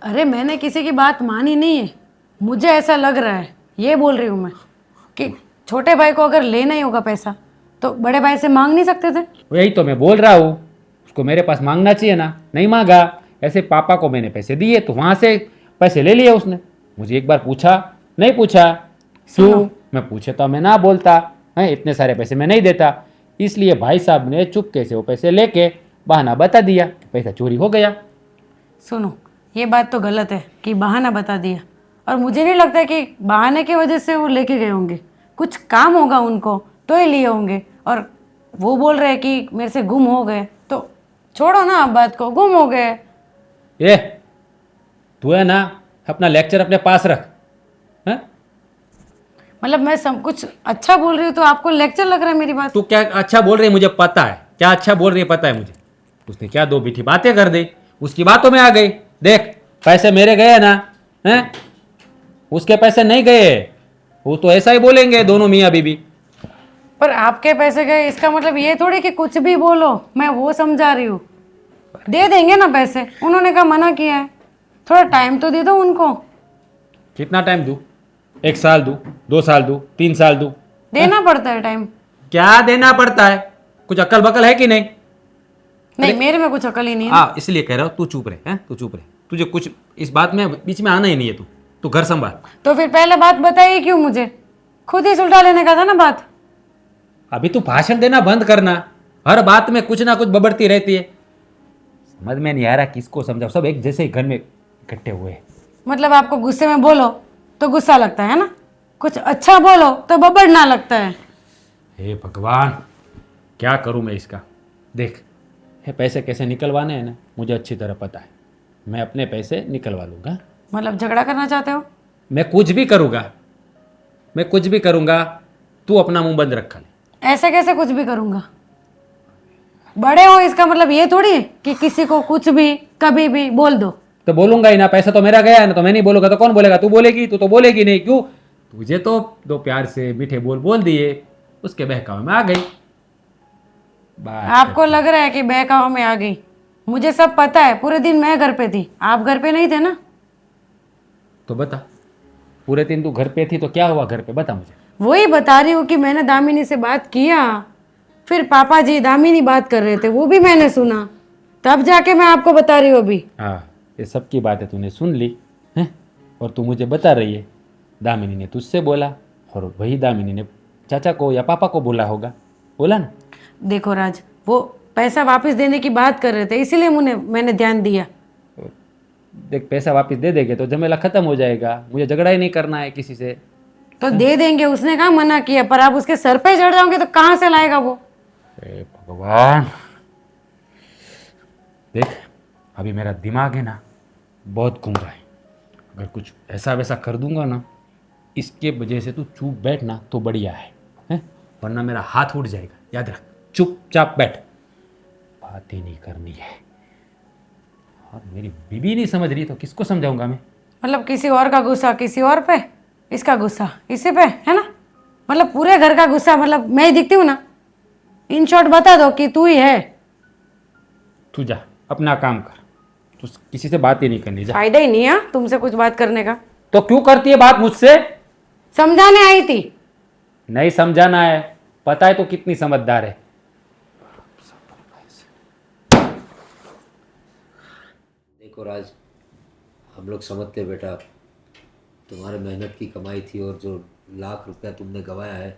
अरे मैंने किसी की बात मानी नहीं है, मुझे ऐसा लग रहा है, ये बोल रही हूँ मैं कि छोटे भाई को अगर लेना ही होगा पैसा तो बड़े भाई से मांग नहीं सकते थे? यही तो मैं बोल रहा हूँ, उसको मेरे पास मांगना चाहिए ना, नहीं मांगा। ऐसे पापा को मैंने पैसे दिए तो वहाँ से पैसे ले लिए उसने। मुझे एक बार पूछा नहीं पूछा क्यों? मैं पूछे तो मैं ना बोलता है, इतने सारे पैसे मैं नहीं देता। इसलिए भाई साहब ने चुपके से वो पैसे लेके बहाना बता दिया, पैसा चोरी हो गया। सुनो, ये बात तो गलत है कि बहाना बता दिया, और मुझे नहीं लगता कि बहाने की वजह से वो लेके गए होंगे। कुछ काम होगा उनको तो ही लिए होंगे। और वो बोल रहे हैं कि मेरे से गुम हो गए, तो छोड़ो ना आप बात को, गुम हो गए। ए, तू है ना अपना लेक्चर अपने पास रख। हैं? मतलब मैं सब कुछ अच्छा बोल रही हूँ तो आपको लेक्चर लग रहा है मेरी बात? तू क्या अच्छा बोल रही है मुझे पता है, क्या अच्छा बोल रही है पता है मुझे। उसने क्या 2 मीठी बातें कर दी, उसकी बातों में आ गई। देख, पैसे मेरे गए ना, हैं? उसके पैसे नहीं गए। वो तो ऐसा ही बोलेंगे दोनों मियाँ बीबी। पर आपके पैसे गए इसका मतलब ये थोड़ी कि कुछ भी बोलो, मैं वो समझा रही हूँ। दे देंगे ना पैसे, उन्होंने कहा मना किया है, थोड़ा टाइम तो दे दो उनको। कितना टाइम दूँ? 1 साल दूँ, 2 साल दूँ, 3 साल दूँ? देना पड़ता है टाइम। क्या देना पड़ता है? कुछ अक्ल बकल है कि नहीं? नहीं, मेरे में कुछ अकल ही नहीं है। हाँ, इसलिए कह रहा हूँ, तू चुप रहे। हैं? तू चुप रहे, तुझे कुछ इस बात में बीच में आना ही नहीं है। तू घर संभाल। तो फिर पहले बात बताइए क्यों मुझे? खुद ही सुलटा लेने का था ना बात। अभी तू भाषण देना बंद करना, हर बात में कुछ ना कुछ बबड़ती रहती है। समझ में नहीं आ रहा किसको समझाओ, सब एक जैसे ही घर में इकट्ठे हुए हैं। मतलब आपको गुस्से में बोलो तो गुस्सा लगता है ना, कुछ अच्छा बोलो तो बबड़ना लगता है। हे भगवान, क्या करूं मैं इसका? देख, ये पैसे कैसे निकलवाने हैं ना, मुझे अच्छी तरह पता है। मैं अपने पैसे निकलवा लूँगा। मतलब झगड़ा करना चाहते हो? मैं कुछ भी करूँगा, तू अपना मुंह बंद रखा ले। ऐसे कैसे कुछ भी करूँगा? बड़े हो इसका मतलब ये थोड़ी है कि किसी को कुछ भी कभी भी बोल दो। तो बोलूंगा ही ना, पैसा तो मेरा गया है ना, तो मैं नहीं बोलूंगा तो कौन बोलेगा? तू बोलेगी? तू तो बोलेगी नहीं। क्यों? तुझे तो 2 प्यार से मीठे बोल बोल दिए, उसके बहकावे में आ गई। बात आपको लग रहा है कि बहकावा में आ गई, मुझे सब पता है। पूरे दिन मैं घर पे थी, आप घर पे नहीं थे ना। तो बता, पूरे दिन तू घर पे थी तो क्या हुआ घर पे, बता मुझे। वही बता रही हूँ कि मैंने दामिनी से बात किया, फिर पापा जी दामिनी बात कर रहे थे, वो भी मैंने सुना, तब जाके मैं आपको बता रही हूँ अभी। हाँ, ये सबकी बातें तूने सुन ली हैं, और तू मुझे बता रही है दामिनी ने तुझसे बोला, और वही दामिनी ने चाचा को या पापा को बोला होगा, बोला ना। देखो राज, वो पैसा वापस देने की बात कर रहे थे, इसीलिए मैंने ध्यान दिया। देख, पैसा वापस दे देंगे तो झमेला खत्म हो जाएगा, मुझे झगड़ा ही नहीं करना है किसी से। तो दे देंगे, उसने कहा मना किया, पर आप उसके सर पे चढ़ जाओगे तो कहाँ से लाएगा वो। हे भगवान, देख अभी मेरा दिमाग है ना बहुत घूम रहा है, अगर कुछ ऐसा वैसा कर दूंगा ना इसके वजह से तू चुप बैठ ना तो बढ़िया है, हैं? वरना मेरा हाथ उठ जाएगा, याद रख, चुपचाप बैठ, बात ही नहीं करनी है। और मेरी बीबी नहीं समझ रही तो किसको समझाऊंगा मैं। मतलब किसी और का गुस्सा किसी और पे, इसका गुस्सा इसी पे है ना, मतलब पूरे घर का गुस्सा, मतलब मैं ही दिखती हूँ ना। इन शॉर्ट बता दो कि तू ही है। तू जा अपना काम कर, तू किसी से बात ही नहीं करनी, जा। फायदा ही नहीं है तुमसे कुछ बात करने का। तो क्यों करती है बात मुझसे? समझाने आई थी। नहीं समझाना है, पता है तो कितनी समझदार है। देखो राज, हम लोग समझते बेटा, तुम्हारे मेहनत की कमाई थी और जो लाख रुपया तुमने गंवाया है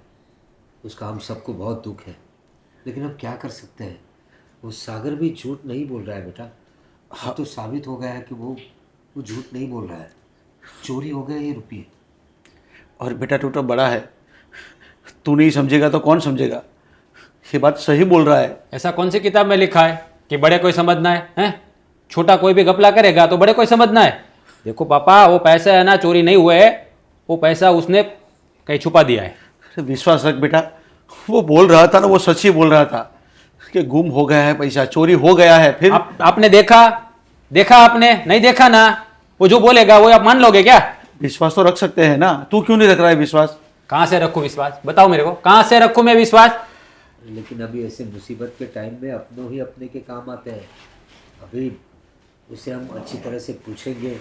उसका हम सबको बहुत दुख है, लेकिन अब क्या कर सकते हैं। वो सागर भी झूठ नहीं बोल रहा है बेटा, हाँ तो साबित हो गया है कि वो झूठ नहीं बोल रहा है, चोरी हो गए ये रुपये। और बेटा तू तो बड़ा है, तू नहीं समझेगा तो कौन समझेगा, ये बात सही बोल रहा है। ऐसा कौन सी किताब में लिखा है कि बड़े कोई समझना है, हैं? छोटा कोई भी घपला करेगा तो बड़े कोई समझना है। देखो पापा, वो पैसा है ना चोरी नहीं हुए है, वो पैसा उसने कहीं छुपा दिया है। अरे विश्वास रख बेटा, वो बोल रहा था ना, वो सच ही बोल रहा था कि गुम हो गया है पैसा, चोरी हो गया है। फिर आपने देखा आपने नहीं देखा ना, वो जो बोलेगा वो आप मान लोगे क्या? विश्वास तो रख सकते हैं ना, तू क्यों नहीं रख रहा है विश्वास? कहाँ से रखूं विश्वास, बताओ मेरे को, कहाँ से रखूं मैं विश्वास? लेकिन अभी ऐसे मुसीबत के टाइम में अपनों ही अपने के काम आते हैं। अभी उसे हम अच्छी तरह से पूछेंगे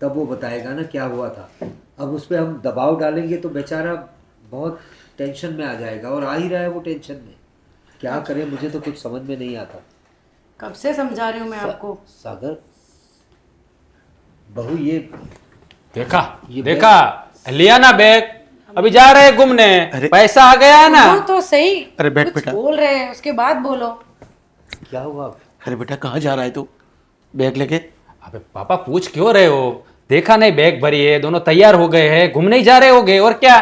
तब वो बताएगा ना क्या हुआ था। अब उस पर हम दबाव डालेंगे तो बेचारा बहुत टेंशन में आ जाएगा, और आ ही रहा है वो टेंशन में। क्या करें, मुझे तो कुछ समझ में नहीं आता। कब से समझा रही हूँ मैं आपको। सागर बहू, ये देखा लिया ना बैग, अभी जा रहे हैं घूमने, पैसा आ गया है ना। तो सही, अरे बैठ कुछ बेटा। बोल रहे हैं उसके बाद बोलो। क्या हुआ? अरे बेटा कहाँ जा रहा है तू बैग लेके? अबे पापा पूछ क्यों रहे हो, देखा नहीं बैग भरी है, दोनों तैयार हो गए हैं, घूमने ही जा रहे होगे और क्या।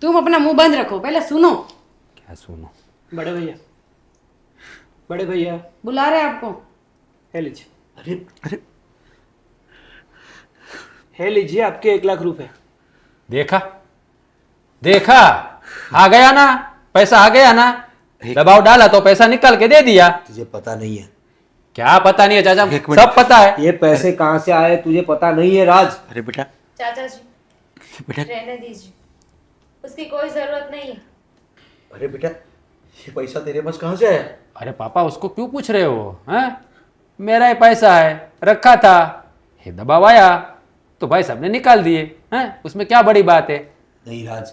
तुम अपना मुंह बंद रखो, पहले सुनो। क्या सुनो? बड़े भैया बुला रहे हैं आपको। है लीजिए, अरे है लीजिए आपके 1 लाख रुपए। देखा आ गया ना, पैसा आ गया ना, दबाव डाला तो पैसा निकाल के दे दिया। तुझे पता नहीं है? क्या पता नहीं है चाचा, एक मिनट। सब पता है। ये पैसे कहाँ से आए तुझे पता नहीं है राज? अरे बेटा, चाचा जी बेटा रहने दीजिए, उसकी कोई जरूरत नहीं है। अरे बेटा, ये पैसा तेरे पास कहाँ से आया? अरे पापा उसको क्यों पूछ रहे हो, हैं? मेरा ही पैसा है, रखा था, ये दबाव आया तो भाई साहब ने निकाल दिए, हैं? उसमें क्या बड़ी बात है। नहीं राज,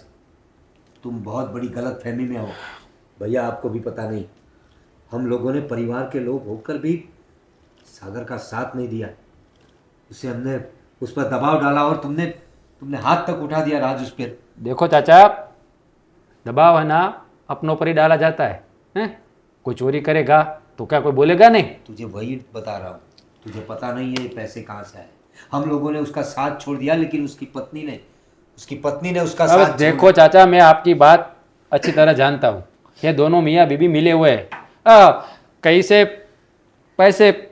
तुम बहुत बड़ी गलत फहमी में हो। भैया आपको भी पता नहीं, हम लोगों ने परिवार के लोग होकर भी सागर का साथ नहीं दिया, उसे हमने उस पर दबाव डाला और तुमने हाथ तक उठा दिया राज उस पर। देखो चाचा, दबाव है ना अपनों पर ही डाला जाता है, हैं? कोई चोरी करेगा तो क्या कोई बोलेगा नहीं? तुझे वही बता रहा हूँ, तुझे पता नहीं है ये पैसे कहाँ से आए। हम लोगों ने उसका साथ छोड़ दिया, लेकिन उसकी पत्नी ने उसका अब साथ देखो चाचा, मैं आपकी बात अच्छी तरह जानता हूँ, ये दोनों मियाँ बीबी मिले हुए हैं, कहीं से पैसे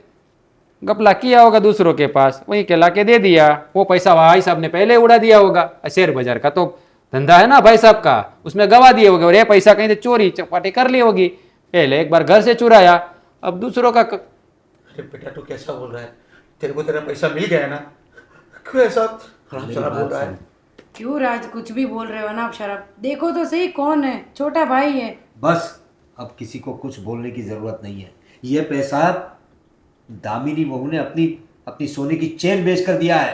गपला किया होगा दूसरों के पास, वहीं के ला के दे दिया, वो पैसा भाई साहब ने पहले उड़ा दिया होगा। शेयर बाजार का तो धंधा है ना भाई साहब का, उसमें गवा दिए होगे, और ये पैसा कहीं से चोरी चपाटी कर ली होगी, पहले एक बार घर से चुराया, अब दूसरों का अरे बेटा तू कैसा बोल रहा है? तेरे को तेरा पैसा मिल गया है ना, क्यों ऐसा हरामजादा बोल रहा है? क्यों राज कुछ भी बोल रहे हो ना आप? शराब देखो तो सही, कौन है? छोटा भाई है। बस अब किसी को कुछ बोलने की जरूरत नहीं है। ये पैसा दामिनी बहू ने अपनी अपनी सोने की चेन बेच कर दिया है।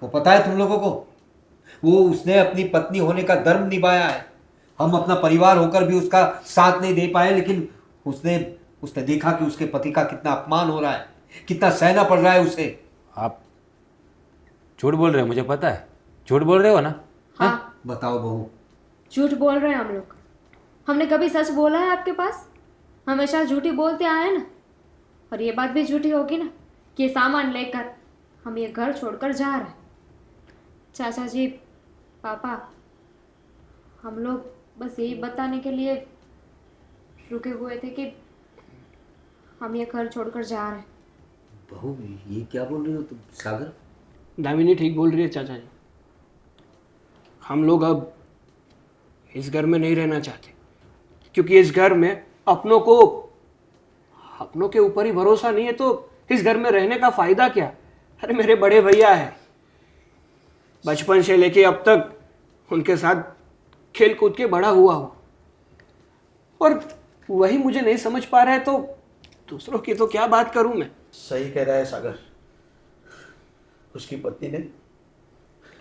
वो पता है तुम लोगों को? वो उसने अपनी पत्नी होने का धर्म निभाया है। हम अपना परिवार होकर भी उसका साथ नहीं दे पाए, लेकिन उसने उसने देखा कि उसके पति का कितना अपमान हो रहा है, कितना सहना पड़ रहा है उसे। आप झूठ बोल रहे हो, मुझे पता है। झूठ बोल रहे हो ना? हाँ, बताओ बहू। झूठ बोल रहे हैं हम लोग। हमने कभी सच बोला है आपके पास? हमेशा झूठी बोलते आए हैं ना। और ये बात भी झूठी होगी ना कि ये सामान लेकर हम ये घर छोड़कर जा रहे हैं। चाचा जी, पापा, हम लोग बस यही बताने के लिए रुके हुए थे कि हम ये घर छोड़कर जा रहे हैं। बहू ये क्या बोल रही हो तुम? सागर, दामिनी ठीक बोल रही है चाचा जी। हम लोग अब इस घर में नहीं रहना चाहते, क्योंकि इस घर में अपनों के ऊपर ही भरोसा नहीं है, तो इस घर में रहने का फायदा क्या? अरे मेरे बड़े भैया है, बचपन से लेके अब तक उनके साथ खेल कूद के बड़ा हुआ हूँ, और वही मुझे नहीं समझ पा रहा है, तो दूसरों की तो क्या बात करूं मैं। सही कह रहा है सागर। उसकी पत्नी ने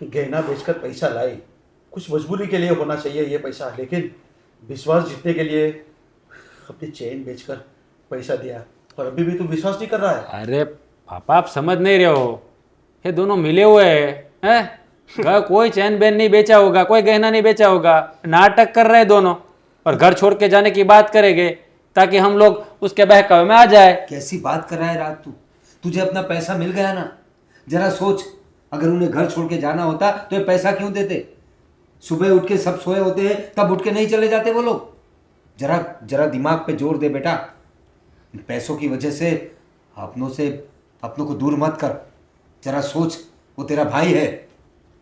गहना बेचकर पैसा लाई। कुछ मजबूरी के लिए होना चाहिए ये पैसा, लेकिन विश्वास जीतने के लिए अपनी चेन बेचकर पैसा दिया, और अभी भी तू विश्वास नहीं कर रहा है। अरे पापा, आप समझ नहीं रहे हो। ये दोनों मिले हुए हैं। कोई चैन बैन नहीं बेचा होगा, कोई गहना नहीं बेचा होगा। नाटक कर रहे हैं दोनों, और घर छोड़ के जाने की बात करेंगे ताकि हम लोग उसके बहकावे में आ जाए। कैसी बात कर रहा है राज तू? तुझे अपना पैसा मिल गया ना। जरा सोच, अगर उन्हें घर छोड़ के जाना होता तो ये पैसा क्यों देते? सुबह उठ के सब सोए होते हैं, तब उठ के नहीं चले जाते वो लोग? जरा जरा दिमाग पे जोर दे बेटा। इन पैसों की वजह से अपनों को दूर मत कर। जरा सोच, वो तेरा भाई है।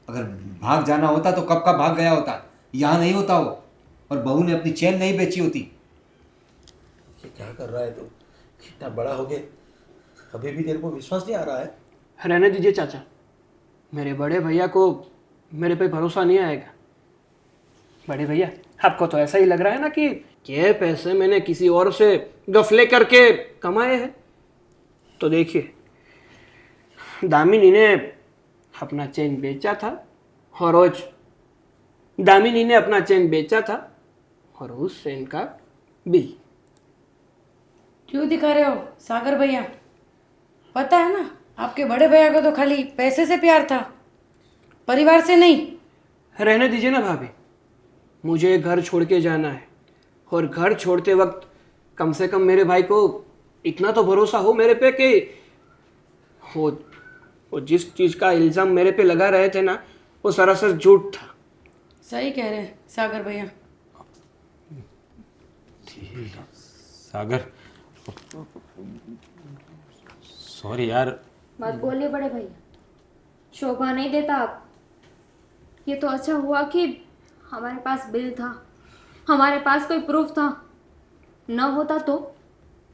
अगर भाग जाना होता तो कब का भाग गया होता, यहाँ नहीं होता वो। और बहू ने अपनी चैन नहीं बेची होती। ये क्या कर रहा है तू? इतना बड़ा हो गया, अभी भी तेरे को विश्वास नहीं आ रहा है? रहने दीजिए चाचा, मेरे बड़े भैया को मेरे पे भरोसा नहीं आएगा। बड़े भैया, आपको तो ऐसा ही लग रहा है ना कि ये पैसे मैंने किसी और से गफले करके कमाए हैं। तो देखिए, दामिनी ने अपना चेन बेचा था, और दामिनी ने अपना चेन बेचा था, और उस चेन का बिल। क्यों दिखा रहे हो सागर भैया? पता है ना, आपके बड़े भैया को तो खाली पैसे से प्यार था, परिवार से नहीं। रहने दीजिए ना भाभी, मुझे घर छोड़ के जाना है, और घर छोड़ते वक्त कम से कम मेरे भाई को इतना तो भरोसा हो मेरे पे कि वो जिस चीज़ का इल्ज़ाम मेरे पे लगा रहे थे ना, वो सरासर झूठ था। सही कह रहे हैं सागर भैया। सागर, सॉरी यार। मत बोलिए बड़े भैया, शोभा नहीं देता आप। ये तो अच्छा हुआ कि हमारे पास बिल था, हमारे पास कोई प्रूफ था। न होता तो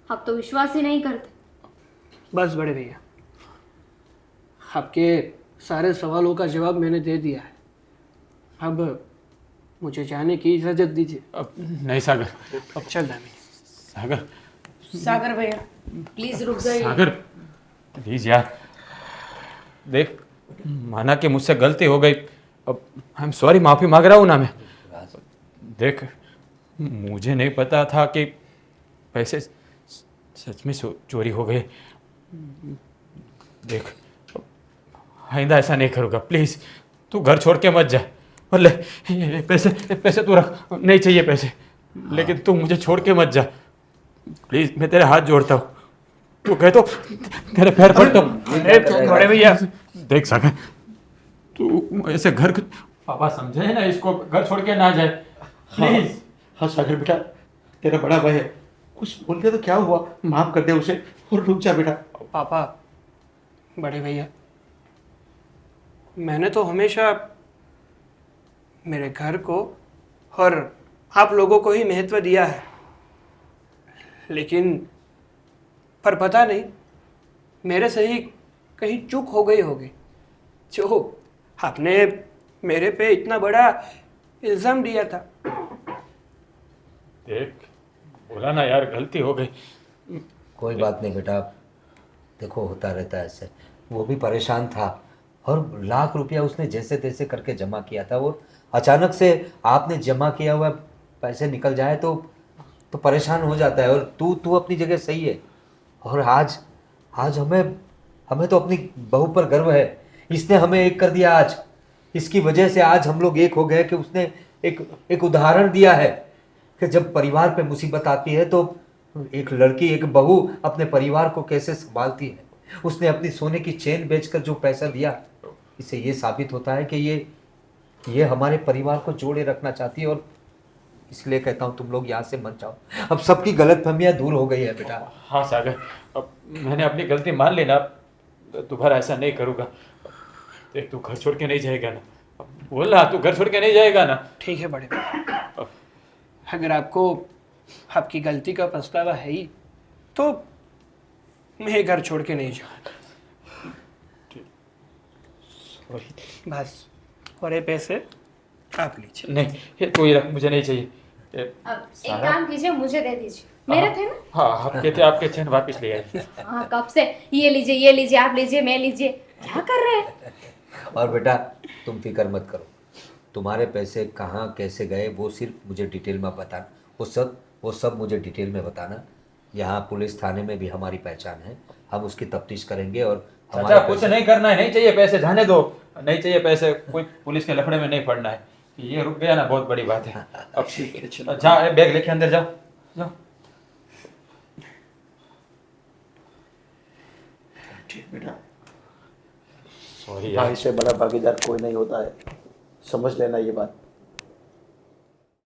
आप तो विश्वास ही नहीं करते। बस बड़े भैया, आपके सारे सवालों का जवाब मैंने दे दिया है। अब मुझे जाने की इजाज़त दीजिए। अब नहीं सागर, अब चल दामिनी। सागर, सागर भैया प्लीज रुक जाइए। सागर प्लीज यार, देख, माना कि मुझसे गलती हो गई। अब आई एम सॉरी, माफ़ी मांग रहा हूँ ना मैं। देख, मुझे नहीं पता था कि पैसे सच में चोरी हो गए। देख, आइंदा ऐसा नहीं करूँगा। प्लीज़ तू घर छोड़ के मत जा। और ले, ये पैसे तू रख। नहीं चाहिए पैसे, लेकिन तू मुझे छोड़ के मत जा प्लीज़। मैं तेरे हाथ जोड़ता हूँ, तू कहे तो तेरे पैर पड़ता हूँ। बड़े भैया, देख सागर, तू ऐसे घर, पापा समझे ना, इसको घर छोड़ के ना जाए प्लीज। हाँ सागर बेटा, तेरा बड़ा भाई है, कुछ बोल के तो क्या हुआ? माफ कर दे उसे और रुक जा बेटा। पापा, बड़े भैया, मैंने तो हमेशा मेरे घर को और आप लोगों को ही महत्व दिया है, लेकिन पर पता नहीं मेरे से ही कहीं चूक हो गई होगी। जो आपने मेरे पे इतना बड़ा इल्ज़ाम दिया था। देख, बोला ना यार, गलती हो गई। कोई बात नहीं बेटा, देखो होता रहता है ऐसे। वो भी परेशान था और लाख रुपया उसने जैसे तैसे करके जमा किया था। वो अचानक से आपने जमा किया हुआ पैसे निकल जाए तो परेशान हो जाता है। और तू अपनी जगह सही है। और आज आज हमें तो अपनी बहू पर गर्व है। इसने हमें एक कर दिया आज। इसकी वजह से आज हम लोग एक हो गए कि उसने एक उदाहरण दिया है कि जब परिवार पे मुसीबत आती है तो एक लड़की, एक बहू अपने परिवार को कैसे संभालती है। उसने अपनी सोने की चेन बेचकर जो पैसा दिया, इससे ये साबित होता है कि ये हमारे परिवार को जोड़े रखना चाहती है। और इसलिए कहता हूँ तुम लोग यहाँ से मत जाओ। अब सबकी गलतफहमियाँ दूर हो गई है बेटा। हाँ सागर, अब मैंने अपनी गलती मान ली ना, दोबारा ऐसा नहीं करूँगा। देख, तू घर छोड़ के नहीं जाएगा ना? अब बोल ना, तू घर छोड़ के नहीं जाएगा ना? ठीक है बड़े भाई, अगर आपको आपकी गलती का पछतावा है ही तो मैं घर छोड़ के नहीं जाऊँगा। बस, और ये पैसे आप लीजिए। नहीं, ये तू ही रख, मुझे नहीं चाहिए। अब एक काम कीजिए, मुझे दे दीजिए, मेरे थे ना। हाँ, आपके थे, आपके चैन वापस ले आए। हाँ, कब से ये लीजिए, आप लीजिए, मैं लीजिए, क्या कर रहे हैं? और बेटा तुम फिक्र मत करो। तुम्हारे पैसे कहाँ कैसे गए वो सिर्फ मुझे डिटेल में बताना। वो सब मुझे डिटेल में बताना। यहाँ पुलिस थाने में भी हमारी पहचान है, हम उसकी तफ्तीश करेंगे। और चाचा, कुछ नहीं करना है, नहीं चाहिए पैसे, जाने दो, नहीं चाहिए पैसे। कोई पुलिस के लफड़े में नहीं पड़ना है। ये रुक गया ना, बहुत बड़ी बात है। अब जा, बैग लेके अंदर जाओ, जाओ। ठीक बेटा, सॉरी भाई यार। से बड़ा भागीदार कोई नहीं होता है, समझ लेना ये बात।